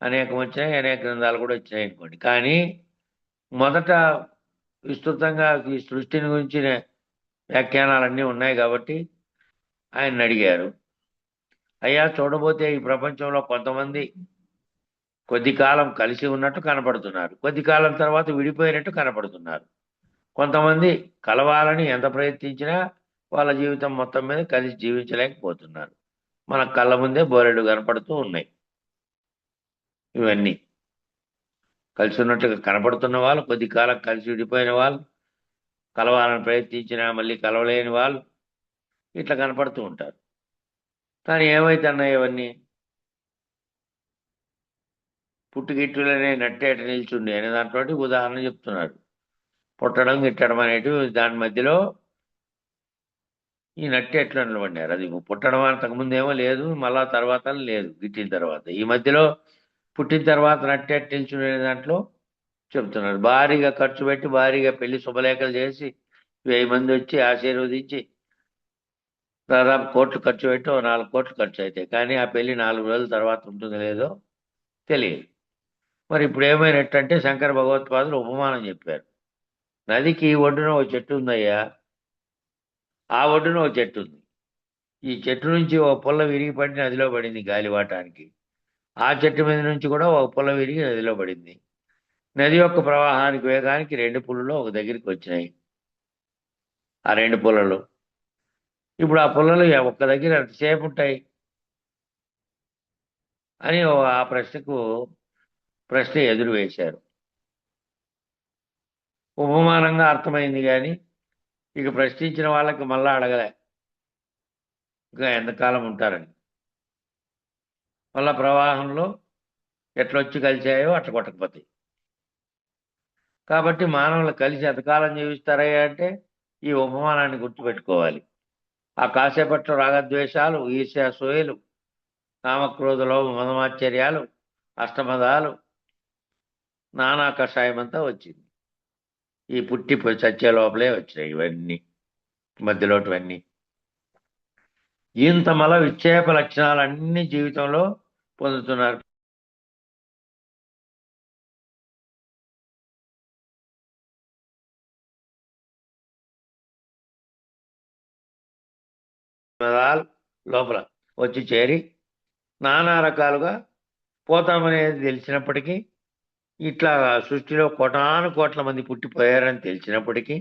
అనేకం వచ్చినాయి, అనేక గ్రంథాలు కూడా వచ్చినాయి అనుకోండి. కానీ మొదట విస్తృతంగా ఈ సృష్టిని గురించిన వ్యాఖ్యానాలన్నీ ఉన్నాయి కాబట్టి ఆయన అడిగారు, అయ్యా చూడబోతే ఈ ప్రపంచంలో కొంతమంది కొద్ది కాలం కలిసి ఉన్నట్టు కనపడుతున్నారు, కొద్ది కాలం తర్వాత విడిపోయినట్టు కనపడుతున్నారు. కొంతమంది కలవాలని ఎంత ప్రయత్నించినా వాళ్ళ జీవితం మొత్తం మీద కలిసి జీవించలేకపోతున్నారు. మన కళ్ళ ముందే బోలెడు కనపడుతూ ఉన్నాయి. ఇవన్నీ కలిసి ఉన్నట్టుగా కనపడుతున్న వాళ్ళు, కొద్ది కాలం కలిసి విడిపోయిన వాళ్ళు, కలవాలని ప్రయత్నించినా మళ్ళీ కలవలేని వాళ్ళు, ఇట్లా కనపడుతూ ఉంటారు. కానీ ఏమైతే అన్నాయి ఇవన్నీ? పుట్టుగిట్టులనే నట్టేట నిల్చుండి అనే దాంట్లో ఉదాహరణ చెప్తున్నారు. పుట్టడం గిట్టడం అనేటివి దాని మధ్యలో ఈ నట్టేట్లు నిలబడినారు. అది పుట్టడం అంతకుముందు ఏమో లేదు, మళ్ళా తర్వాత లేదు, గిట్టిన తర్వాత. ఈ మధ్యలో పుట్టిన తర్వాత నట్టేట్ నిల్చునే దాంట్లో చెప్తున్నారు. భారీగా ఖర్చు పెట్టి, భారీగా పెళ్లి శుభలేఖలు చేసి 1000 మంది వచ్చి ఆశీర్వదించి దాదాపు కోట్లు ఖర్చు పెట్టి 4 కోట్లు ఖర్చు అవుతాయి. కానీ ఆ పెళ్లి 4 రోజుల తర్వాత ఉంటుందో లేదో తెలియదు. మరి ఇప్పుడు ఏమైనట్టంటే శంకర భగవత్పాదులు ఉపమానం చెప్పారు. నదికి ఒడ్డున ఒక చెట్టు ఉందయ్యా, ఆ ఒడ్డున ఒక చెట్టు ఉంది. ఈ చెట్టు నుంచి ఒక పుల్ల విరిగి పడి నదిలో పడింది గాలివాటానికి. ఆ చెట్టు మీద నుంచి కూడా ఒక పుల్ల విరిగి నదిలో పడింది. నది యొక్క ప్రవాహానికి వేగానికి 2 పుల్లలు ఒక దగ్గరికి వచ్చినాయి. ఆ 2 పుల్లలు ఇప్పుడు ఆ పుల్లలు ఒక్క దగ్గర ఎంతసేపు ఉంటాయి అని ఆ ప్రశ్న ఎదురు వేశారు. ఉపమానంగా అర్థమైంది కానీ ఇక ప్రశ్నించిన వాళ్ళకి మళ్ళా అడగలే ఇంకా ఎంతకాలం ఉంటారని. మళ్ళా ప్రవాహంలో ఎట్లొచ్చి కలిసాయో అట్లా కొట్టకపోతాయి. కాబట్టి మానవులు కలిసి ఎంతకాలం జీవిస్తారయ్యా అంటే ఈ ఉపమానాన్ని గుర్తుపెట్టుకోవాలి. ఆ కాసేపట్లో రాగద్వేషాలు, ఈర్ష్యాసూయలు, కామక్రోధ లోభ మదమాశ్చర్యాలు, అష్టమదాలు, నానా కషాయం అంతా వచ్చింది. ఈ పుట్టి చచ్చే లోపలే వచ్చినాయి ఇవన్నీ, మధ్యలోటివన్నీ. ఇంత మల విక్షేప లక్షణాలన్నీ జీవితంలో పొందుతున్నారు. లోపల వచ్చి చేరి నానా రకాలుగా పోతామనేది తెలిసినప్పటికీ, ఇట్లా సృష్టిలో కోటాను కోట్ల మంది పుట్టిపోయారని తెలిసినప్పటికీ,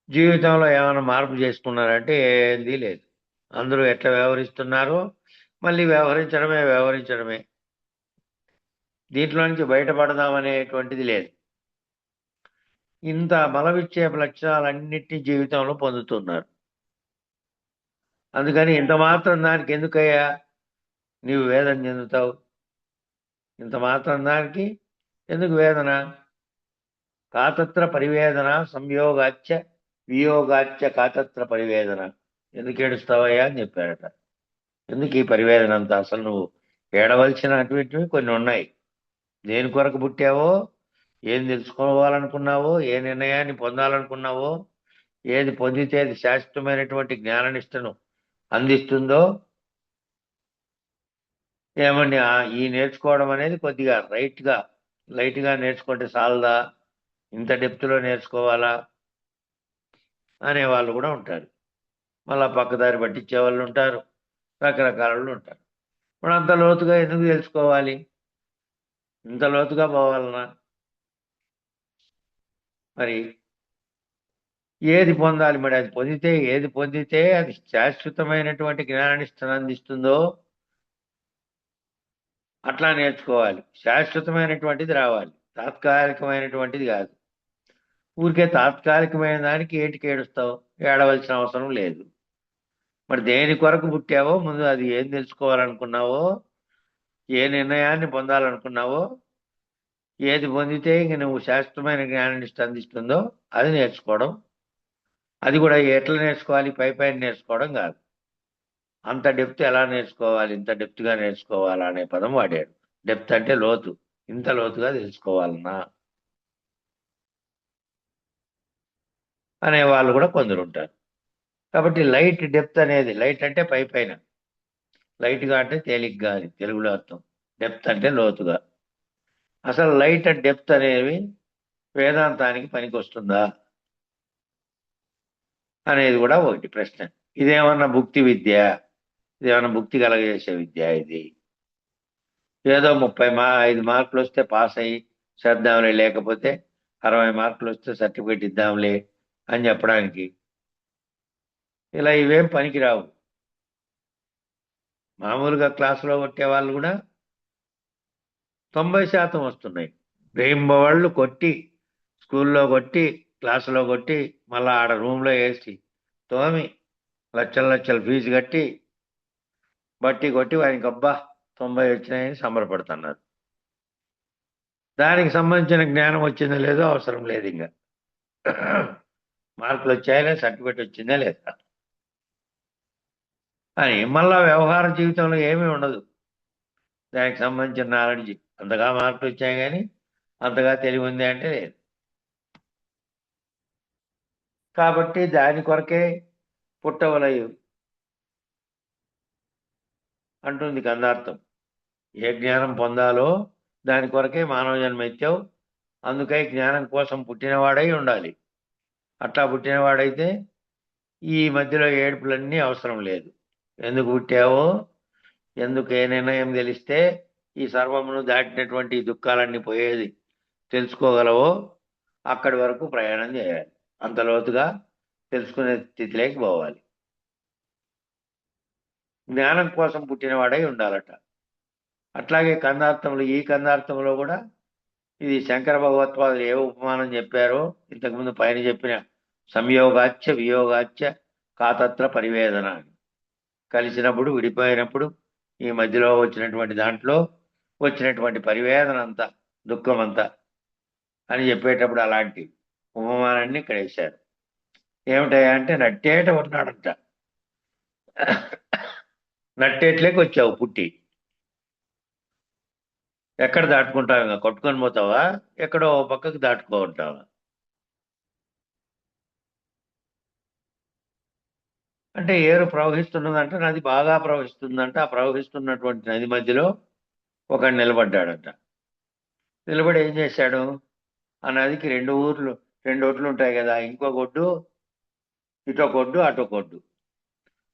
జీవితంలో ఏమైనా మార్పు చేసుకున్నారంటే ఏంది లేదు. అందరూ ఎట్లా వ్యవహరిస్తున్నారో మళ్ళీ వ్యవహరించడమే. దీంట్లో నుంచి బయటపడదామనేటువంటిది లేదు. ఇంత బల విక్షేప లక్షణాలన్నిటినీ జీవితంలో పొందుతున్నారు. అందుకని ఇంత మాత్రం దానికి ఎందుకయ్యా నీవు వేదన చెందుతావు? ఇంత మాత్రం దానికి ఎందుకు వేదన? కాతత్ర పరివేదన సంయోగాచ్చ వియోగాచ్చ కాతత్ర పరివేదన. ఎందుకు ఏడుస్తావయ్యా అని చెప్పారట. ఎందుకు ఈ పరివేదన అంతా? అసలు నువ్వు ఏడవలసినటువంటివి కొన్ని ఉన్నాయి. దేని కొరకు పుట్టావో, ఏం తెలుసుకోవాలనుకున్నావో, ఏ నిర్ణయాన్ని పొందాలనుకున్నావో, ఏది పొందితే అది శాశ్వతమైనటువంటి జ్ఞాననిష్టను అందిస్తుందో, ఏమండి ఈ నేర్చుకోవడం అనేది కొద్దిగా లైట్గా నేర్చుకుంటే చాలదా, ఇంత డెప్త్లో నేర్చుకోవాలా అనే వాళ్ళు కూడా ఉంటారు. మళ్ళా పక్కదారి పట్టించే వాళ్ళు ఉంటారు, రకరకాల వాళ్ళు ఉంటారు. ఇప్పుడు అంత లోతుగా ఎందుకు తెలుసుకోవాలి? ఇంత లోతుగా పోవాలనా? మరి ఏది పొందాలి? మరి అది ఏది పొందితే అది శాశ్వతమైనటువంటి జ్ఞానాన్ని అందిస్తుందో అట్లా నేర్చుకోవాలి. శాశ్వతమైనటువంటిది రావాలి, తాత్కాలికమైనటువంటిది కాదు. ఊరికే తాత్కాలికమైన దానికి ఏంటికి ఏడుస్తావు? ఏడవలసిన అవసరం లేదు. మరి దేని కొరకు పుట్టావో ముందు అది ఏం తెలుసుకోవాలనుకున్నావో, ఏ నిర్ణయాన్ని పొందాలనుకున్నావో, ఏది పొందితే ఇంక నువ్వు శాశ్వతమైన జ్ఞానాన్ని అందిస్తుందో అది నేర్చుకోవడం. అది కూడా ఎట్లా నేర్చుకోవాలి? పైన నేర్చుకోవడం కాదు. అంత డెప్త్ ఎలా నేర్చుకోవాలి, ఇంత డెప్త్గా నేర్చుకోవాలా అనే పదం వాడాడు. డెప్త్ అంటే లోతు. ఇంత లోతుగా తెలుసుకోవాలన్నా అనే వాళ్ళు కూడా కొందరు ఉంటారు. కాబట్టి లైట్ డెప్త్ అనేది, లైట్ అంటే పైన, లైట్గా అంటే తేలిగ్గా అని తెలుగులో అర్థం. డెప్త్ అంటే లోతుగా. అసలు లైట్ అండ్ డెప్త్ అనేవి వేదాంతానికి పనికి వస్తుందా అనేది కూడా ఒకటి ప్రశ్న. ఇదేమన్నా భుక్తి విద్య? ఇదేమన్నా భుక్తి కలగజేసే విద్య? ఇది ఏదో 35 మార్కులు వస్తే పాస్ అయ్యి చేద్దాంలే, లేకపోతే 60 మార్కులు వస్తే సర్టిఫికేట్ ఇద్దాంలే అని చెప్పడానికి ఇలా ఇవేం పనికిరావు. మామూలుగా క్లాసులో కొట్టే వాళ్ళు కూడా 90% వస్తున్నాయి. వాళ్ళు కొట్టి, స్కూల్లో కొట్టి, క్లాసులో కొట్టి, మళ్ళీ ఆడ రూమ్లో వేసి తోమి లక్షల ఫీజు కట్టి బట్టి కొట్టి వానికి అబ్బా 90 వచ్చినాయని సంబరపడుతున్నారు. దానికి సంబంధించిన జ్ఞానం వచ్చిందో లేదో అవసరం లేదు. ఇంకా మార్కులు వచ్చాయా, సర్టిఫికేట్ వచ్చిందా లేదా అని. మళ్ళా వ్యవహార జీవితంలో ఏమీ ఉండదు దానికి సంబంధించిన నాలెడ్జ్. అంతగా మార్కులు వచ్చాయి కానీ అంతగా తెలివి ఉంది అంటే లేదు. కాబట్టి దాని కొరకే పుట్టవలయు అంటుంది కందార్థం. ఏ జ్ఞానం పొందాలో దాని కొరకే మానవ జన్మ ఎత్తావు, అందుకై జ్ఞానం కోసం పుట్టినవాడై ఉండాలి. అట్లా పుట్టినవాడైతే ఈ మధ్యలో ఏడుపులన్నీ అవసరం లేదు. ఎందుకు పుట్టావో, ఎందుకు ఏ నిర్ణయం తెలిస్తే ఈ సర్వమును దాటినటువంటి దుఃఖాలన్నీ పోయేది తెలుసుకోగలవో అక్కడి వరకు ప్రయాణం చేయాలి. అంత లోతుగా తెలుసుకునే స్థితిలోకి పోవాలి. జ్ఞానం కోసం పుట్టినవాడై ఉండాలట. అట్లాగే కందార్థంలో, ఈ కందార్థంలో కూడా ఇది శంకర భగవత్పాదులు ఏ ఉపమానం చెప్పారో ఇంతకుముందు పైన చెప్పిన సంయోగాచ్చ వియోగాచ్చ కాతత్ర పరివేదన అని. కలిసినప్పుడు, విడిపోయినప్పుడు, ఈ మధ్యలో వచ్చినటువంటి దాంట్లో వచ్చినటువంటి పరివేదన అంతా, దుఃఖం అంతా అని చెప్పేటప్పుడు అలాంటి ఉపమానాన్ని ఇక్కడ వేశారు. ఏమిటయా అంటే నట్టేట ఉన్నాడంట. నట్టేట్లేకి వచ్చావు పుట్టి, ఎక్కడ దాటుకుంటావు? ఇంకా కొట్టుకొని పోతావా? ఎక్కడో పక్కకు దాటుకుంటావా? అంటే ఏరు ప్రవహిస్తున్నదంట, నది బాగా ప్రవహిస్తుందంట. ఆ ప్రవహిస్తున్నటువంటి నది మధ్యలో ఒకడు నిలబడ్డాడంట. నిలబడి ఏం చేశాడు? ఆ నదికి రెండు ఒడ్లు ఉంటాయి కదా, ఇంకొక ఒడ్డు, ఇటొక ఒడ్డు, అటొక ఒడ్డు.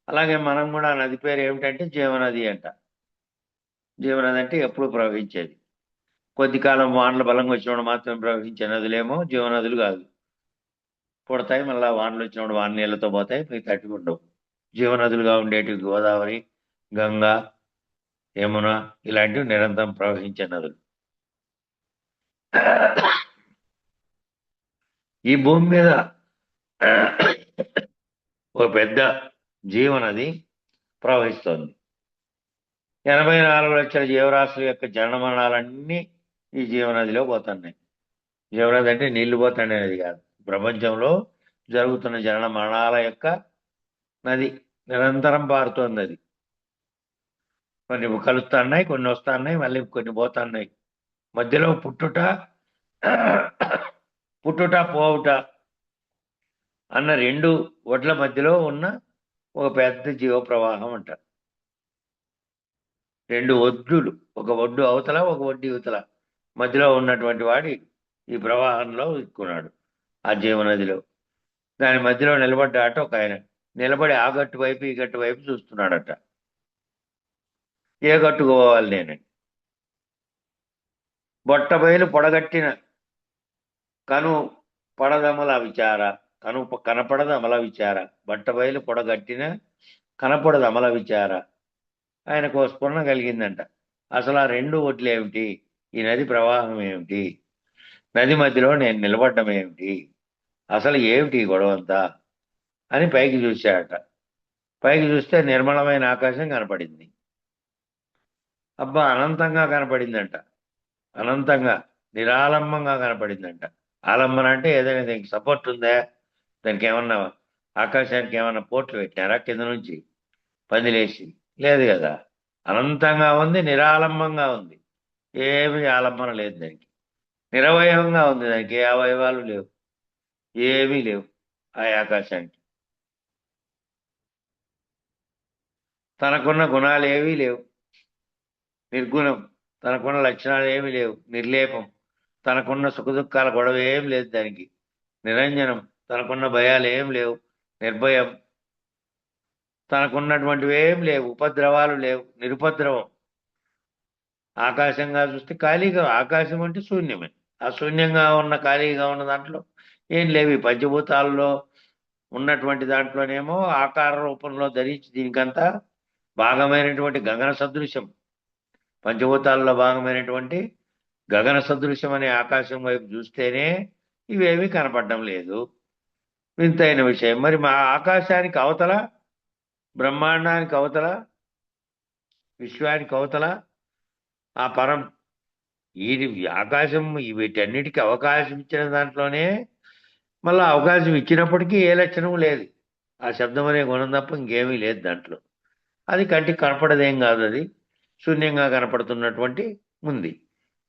అలాగే మనం కూడా ఆ నది పేరు ఏమిటంటే జీవనది అంట. జీవనది అంటే ఎప్పుడు ప్రవహించేది. కొద్ది కాలం వానలు బలంగా వచ్చినప్పుడు మాత్రం ప్రవహించే నదులేమో జీవనదులు కాదు. పుడతాయి, మళ్ళీ వానలు వచ్చినప్పుడు వాన నీళ్ళతో పోతాయి, మిగతాటి ఉండవు. జీవనదులుగా ఉండేటివి గోదావరి, గంగా, యమున ఇలాంటివి నిరంతరం ప్రవహించే నదులు. ఈ భూమి మీద ఒక పెద్ద జీవనది ప్రవహిస్తోంది. 84 లక్షల జీవరాశుల యొక్క జనన మరణాలన్నీ ఈ జీవనదిలో పోతున్నాయి. జీవనది అంటే నీళ్లు పోతాయి అనేది కాదు, ప్రపంచంలో జరుగుతున్న జనన మరణాల యొక్క నది. నిరంతరం పారుతోంది అది. కొన్ని కలుస్తున్నాయి, కొన్ని వస్తున్నాయి, మళ్ళీ కొన్ని పోతున్నాయి. మధ్యలో పుట్టుట పోవుట అన్న రెండు ఒడ్ల మధ్యలో ఉన్న ఒక పెద్ద జీవ ప్రవాహం అంటారు. రెండు ఒడ్డులు, ఒక ఒడ్డు అవతల, ఒక ఒడ్డు యువతల మధ్యలో ఉన్నటువంటి వాడి ఈ ప్రవాహంలో ఇక్కున్నాడు ఆ జీవనదిలో. దాని మధ్యలో నిలబడ్డాట ఒక ఆయన. నిలబడి ఆ గట్టు వైపు ఈ గట్టు వైపు చూస్తున్నాడట. ఏ గట్టుకు పోవాలి నేనని. బొట్ట బయలు పొడగట్టిన కను పడదమల విచార, కనపడదమల విచార. బట్ట బయలు పొడగట్టిన కనపడదమల విచార. ఆయనకు స్ఫురణ కలిగిందంట. అసలు ఆ రెండు ఒడ్లు ఏమిటి, ఈ నది ప్రవాహం ఏమిటి, నది మధ్యలో నేను నిలబడ్డం ఏమిటి, అసలు ఏమిటి ఈ గొడవంతా అని పైకి చూశాడట. పైకి చూస్తే నిర్మలమైన ఆకాశం కనపడింది. అబ్బా, అనంతంగా కనపడిందంట. అనంతంగా నిరాలంబంగా కనపడిందంట. ఆలంబన అంటే ఏదైనా దానికి సపోర్ట్ ఉందా, దానికి ఏమన్నా ఆకాశానికి ఏమన్నా పోట్లు పెట్టారా కింద నుంచి పందిలేసి? లేదు కదా. అనంతంగా ఉంది, నిరాలంబంగా ఉంది, ఏమి ఆలంబన లేదు దానికి. నిరవయవంగా ఉంది, దానికి ఏ అవయవాలు లేవు, ఏమీ లేవు ఆ ఆకాశానికి. తనకున్న గుణాలు ఏవీ లేవు, నిర్గుణం. తనకున్న లక్షణాలు ఏమీ లేవు, నిర్లేపం. తనకున్న సుఖదుఖాల గొడవ ఏం లేదు దానికి, నిరంజనం. తనకున్న భయాలు ఏం లేవు, నిర్భయం. తనకున్నటువంటివి ఏం లేవు, ఉపద్రవాలు లేవు, నిరుపద్రవం. ఆకాశంగా చూస్తే ఖాళీగా, ఆకాశం అంటే శూన్యమే. ఆ శూన్యంగా ఉన్న ఖాళీగా ఉన్న దాంట్లో ఏం లేవు. ఈ పంచభూతాల్లో ఉన్నటువంటి దాంట్లోనేమో ఆకార రూపంలో ధరించి దీనికంతా భాగమైనటువంటి గగన సదృశ్యం, పంచభూతాల్లో భాగమైనటువంటి గగన సదృశ్యం అనే ఆకాశం వైపు చూస్తేనే ఇవేమీ కనపడడం లేదు. వింతైన విషయం. మరి మా ఆకాశానికి అవతల, బ్రహ్మాండానికి అవతల, విశ్వానికి అవతల ఆ పరం, ఈ ఆకాశం వీటన్నిటికీ అవకాశం ఇచ్చిన దాంట్లోనే మళ్ళీ అవకాశం ఇచ్చినప్పటికీ ఏ లక్షణం లేదు. ఆ శబ్దం అనే గుణం తప్ప ఇంకేమీ లేదు దాంట్లో. అది కంటికి కనపడదేం కాదు, అది శూన్యంగా కనపడుతున్నటువంటి ఉంది.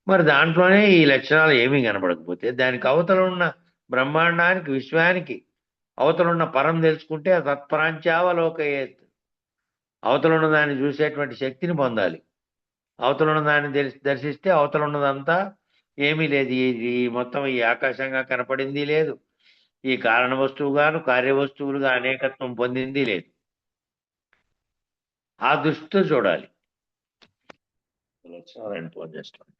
మరి దాంట్లోనే ఈ లక్షణాలు ఏమీ కనపడకపోతే దానికి అవతల ఉన్న బ్రహ్మాండానికి, విశ్వానికి అవతల ఉన్న పరం తెలుసుకుంటే ఆ తత్పరాంచావలోకయేత్. అవతల ఉన్న దాన్ని చూసేటువంటి శక్తిని పొందాలి. అవతల ఉన్న దాన్ని దర్శిస్తే అవతల ఉన్నదంతా ఏమీ లేదు. ఈ మొత్తం ఈ ఆకాశంగా కనపడింది లేదు, ఈ కారణ వస్తువుగాను కార్యవస్తువులుగా అనేకత్వం పొందింది లేదు. ఆ దృష్టితో చూడాలి. ఫోన్ చేస్తాను.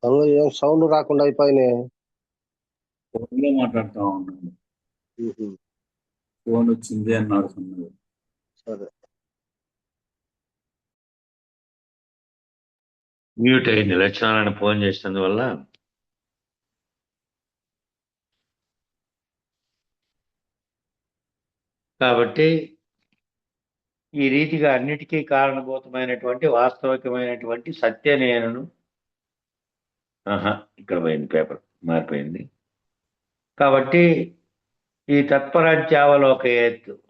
అందులో ఏం సౌండ్ రాకుండా అయిపోయినాయి. ఫోన్లో మాట్లాడుతూ ఉన్నాడు, ఫోన్ వచ్చింది అన్నాడు. సరే. మ్యూట్ అయింది లక్ష్మణారాయణ ఫోన్ చేసినందువల్ల. కాబట్టి ఈ రీతిగా అన్నిటికీ కారణభూతమైనటువంటి వాస్తవికమైనటువంటి సత్య నేనును ఇక్కడ పోయింది, పేపర్ మారిపోయింది. కాబట్టి ఈ తత్పరాజ్యావలోక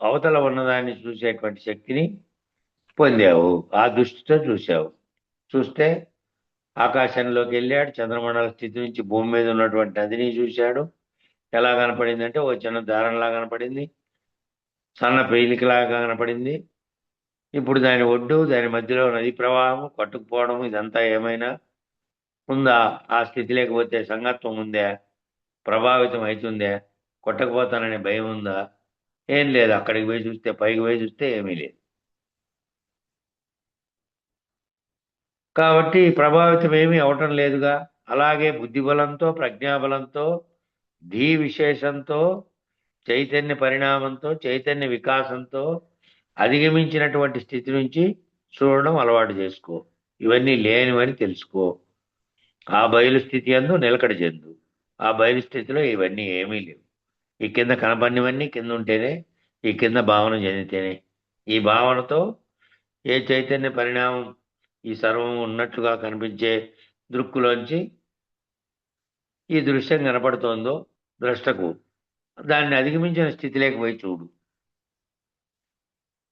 అవతల ఉన్నదాన్ని చూసేటువంటి శక్తిని పొందావు. ఆ దృష్టితో చూసావు. చూస్తే ఆకాశంలోకి వెళ్ళాడు, చంద్రమండల స్థితి నుంచి భూమి మీద ఉన్నటువంటి నదిని చూశాడు. ఎలా కనపడిందంటే ఓ చిన్న దారంలా కనపడింది, సన్న పేలికలాగా కనపడింది. ఇప్పుడు దాని ఒడ్డు, దాని మధ్యలో నది ప్రవాహం కొట్టుకుపోవడం, ఇదంతా ఏమైనా ఉందా? ఆ స్థితి లేకపోతే సంగత్వం ఉందా? ప్రభావితం అవుతుందా? కొట్టకపోతాననే భయం ఉందా? ఏం లేదు. అక్కడికి పోయి చూస్తే, పైకి పోయి చూస్తే ఏమీ లేదు. కాబట్టి ప్రభావితం ఏమీ అవటం లేదుగా. అలాగే బుద్ధిబలంతో, ప్రజ్ఞాబలంతో, ధీ విశేషంతో, చైతన్య పరిణామంతో, చైతన్య వికాసంతో అధిగమించినటువంటి స్థితి నుంచి చూడడం అలవాటు చేసుకో. ఇవన్నీ లేనివని తెలుసుకో. ఆ బయలు స్థితి అందు నిలకడ చెందు. ఆ బయలు స్థితిలో ఇవన్నీ ఏమీ లేవు. ఈ కింద కనపడినవన్నీ కింద ఉంటేనే, ఈ కింద భావన చెందితేనే, ఈ భావనతో ఏ చైతన్య పరిణామం ఈ సర్వం ఉన్నట్లుగా కనిపించే దృక్కులోంచి ఈ దృశ్యం కనపడుతోందో ద్రష్టకు, దాన్ని అధిగమించిన స్థితిలోకి పోయి చూడు.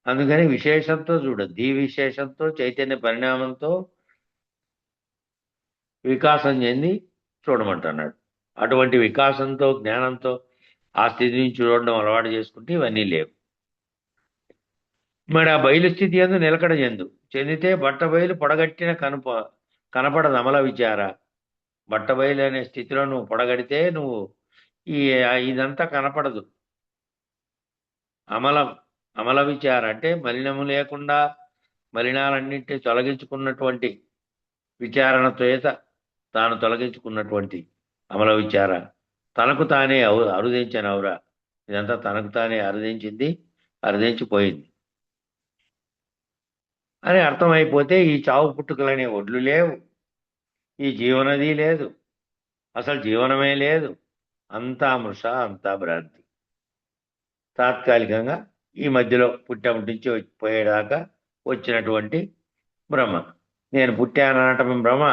అందుకని విశేషంతో చూడు. ధీ విశేషంతో, చైతన్య పరిణామంతో వికాసం చెంది చూడమంటున్నాడు. అటువంటి వికాసంతో, జ్ఞానంతో ఆ స్థితి నుంచి చూడడం అలవాటు చేసుకుంటే ఇవన్నీ లేవు. మరి ఆ బయలు స్థితి అందు నిలకడ చెందితే బట్ట బయలు పొడగట్టిన కనపడదు అమల విచార. బట్ట బయలు అనే స్థితిలో నువ్వు పొడగడితే నువ్వు ఇదంతా కనపడదు. అమల విచార అంటే మలినము లేకుండా మలినాలన్నింటినీ తొలగించుకున్నటువంటి విచారణతో తాను తొలగించుకున్నటువంటి అమల విచార. తనకు తానే అరుదించిన ఔరా. ఇదంతా తనకు తానే అరుదించిపోయింది అని అర్థమైపోతే ఈ చావు పుట్టుకలనే ఒడ్లు లేవు, ఈ జీవనది లేదు, అసలు జీవనమే లేదు. అంతా మృష, అంతా భ్రాంతి. తాత్కాలికంగా ఈ మధ్యలో పుట్టేపటి నుంచి పోయేదాకా వచ్చినటువంటి బ్రహ్మ. నేను పుట్టాననటం బ్రహ్మ,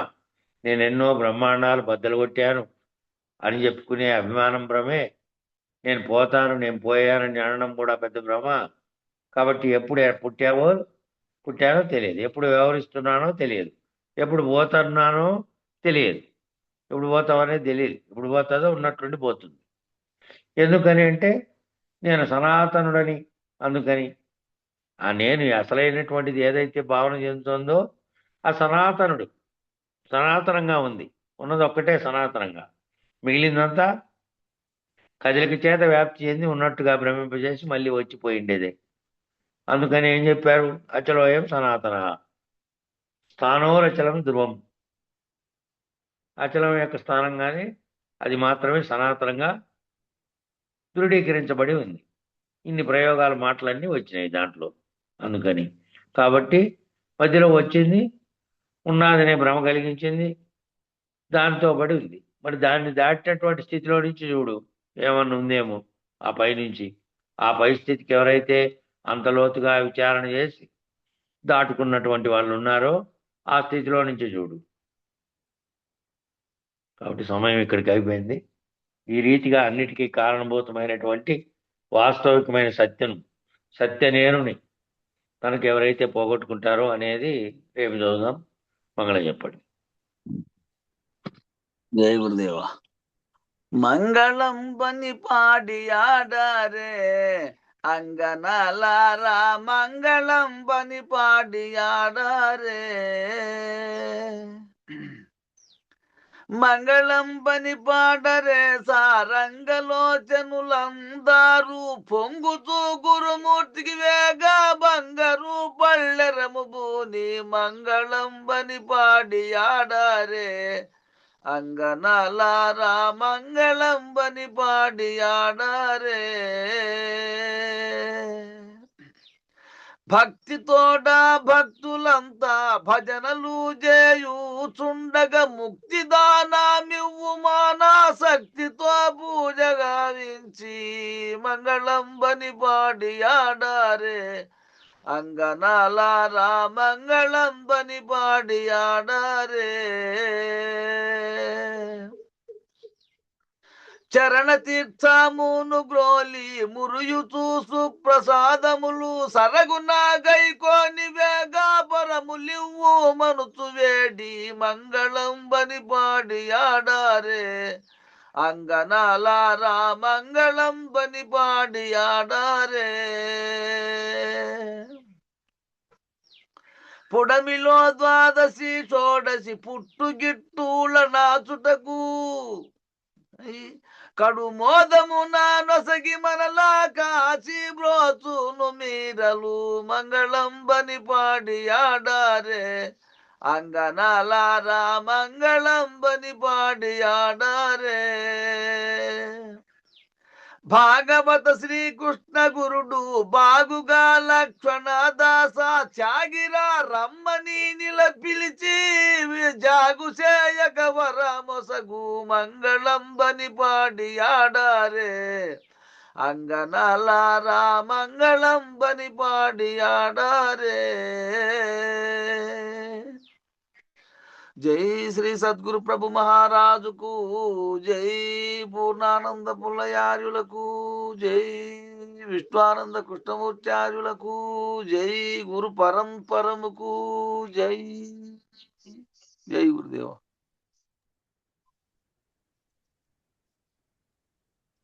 నేను ఎన్నో బ్రహ్మాండాలు బద్దలు కొట్టాను అని చెప్పుకునే అభిమానం భ్రమే. నేను పోతాను, నేను పోయానని అనడం కూడా పెద్ద భ్రమ. కాబట్టి ఎప్పుడు పుట్టానో తెలియదు, ఎప్పుడు వ్యవహరిస్తున్నానో తెలియదు, ఎప్పుడు పోతున్నానో తెలియదు, ఎప్పుడు పోతామనేది తెలియదు. ఎప్పుడు పోతుందో ఉన్నట్టుండి పోతుంది. ఎందుకని అంటే నేను సనాతనుడని. అందుకని ఆ నేను అసలైనటువంటిది ఏదైతే భావన చెందుతుందో ఆ సనాతనంగా ఉంది. ఉన్నది ఒక్కటే సనాతనంగా, మిగిలిందంతా కదలిక చేత వ్యాప్తి చెంది ఉన్నట్టుగా భ్రమింపజేసి మళ్ళీ వచ్చిపోయిండేదే. అందుకని ఏం చెప్పారు? అచలోయం సనాతన స్థానోరచలం ధ్రువం. అచలం యొక్క స్థానంగానే అది మాత్రమే సనాతనంగా దృఢీకరించబడి ఉంది. ఇన్ని ప్రయోగాల మాటలన్నీ వచ్చినాయి దాంట్లో. అందుకని కాబట్టి మధ్యలో వచ్చింది, ఉన్నదనే భ్రమ కలిగించింది, దాంతో పడి ఉంది. మరి దాన్ని దాటినటువంటి స్థితిలో నుంచి చూడు, ఏమన్నా ఉందేమో ఆ పై నుంచి. ఆ పై స్థితికి ఎవరైతే అంత లోతుగా విచారణ చేసి దాటుకున్నటువంటి వాళ్ళు ఉన్నారో ఆ స్థితిలో నుంచి చూడు. కాబట్టి సమయం ఇక్కడికి అయిపోయింది. ఈ రీతిగా అన్నిటికీ కారణభూతమైనటువంటి వాస్తవికమైన సత్య నేనుని తనకు ఎవరైతే పోగొట్టుకుంటారో అనేది రేపు చదువుదాం. మంగళం చెప్పండి. జై గురుదేవ. మంగళం పని పాడి ఆడారే అంగనలారా, మంగళం పని పాడి ఆడారే. మంగళం పని పాడరే సారంగలోచనులందారు, పొంగుతూ గురుమూర్తికి వేగ బంగారు పళ్ళెరము బూని మంగళం పని పాడి ఆడారే అంగనలారా, మంగళం పని పాడి ఆడారే. భక్తితోడ భక్తులంతా భజనలు చేయుచుండగ ముక్తిదానమివ్వు మానాశక్తితో పూజ గావించి మంగళంబని పాడి ఆడారే అంగనాలారా మంగళంబని పాడి ఆడారే. చరణ తీర్థమును గ్రోలి మురుయుతూ సుప్రసాదములు సరగున గైకోని వేగాపరములివ్వు మనుచు వేడి మంగళంబని పాడి ఆడారే అంగనాలారా మంగళంబని పాడి ఆడారే. పుడమిలో ద్వాదశి షోడశి పుట్టుగిట్టుల నాచుటకు కడు మోదమున నొసగి మనలా కాచి బ్రోచును మీరలు మంగళంబని పాడి ఆడారే అంగనాలారా మంగళంబని పాడి ఆడారే. భాగవత శ్రీకృష్ణ గురుడు బాగుగా లక్ష్మణదాస త్యాగిరా రమ్మని నిల పిలిచి జాగు చేయక వరమొసగు మంగళంబని పాడి ఆడారే అంగనాలారా మంగళంబని పాడి ఆడారే. జై శ్రీ సద్గురు ప్రభు మహారాజుకు జై. పూర్ణానంద పుల్లయార్యులకు జై. విశ్వానంద కృష్ణమూర్త్యార్యులకు జై. గురు పరంపరముకు జై. జై గురుదేవ.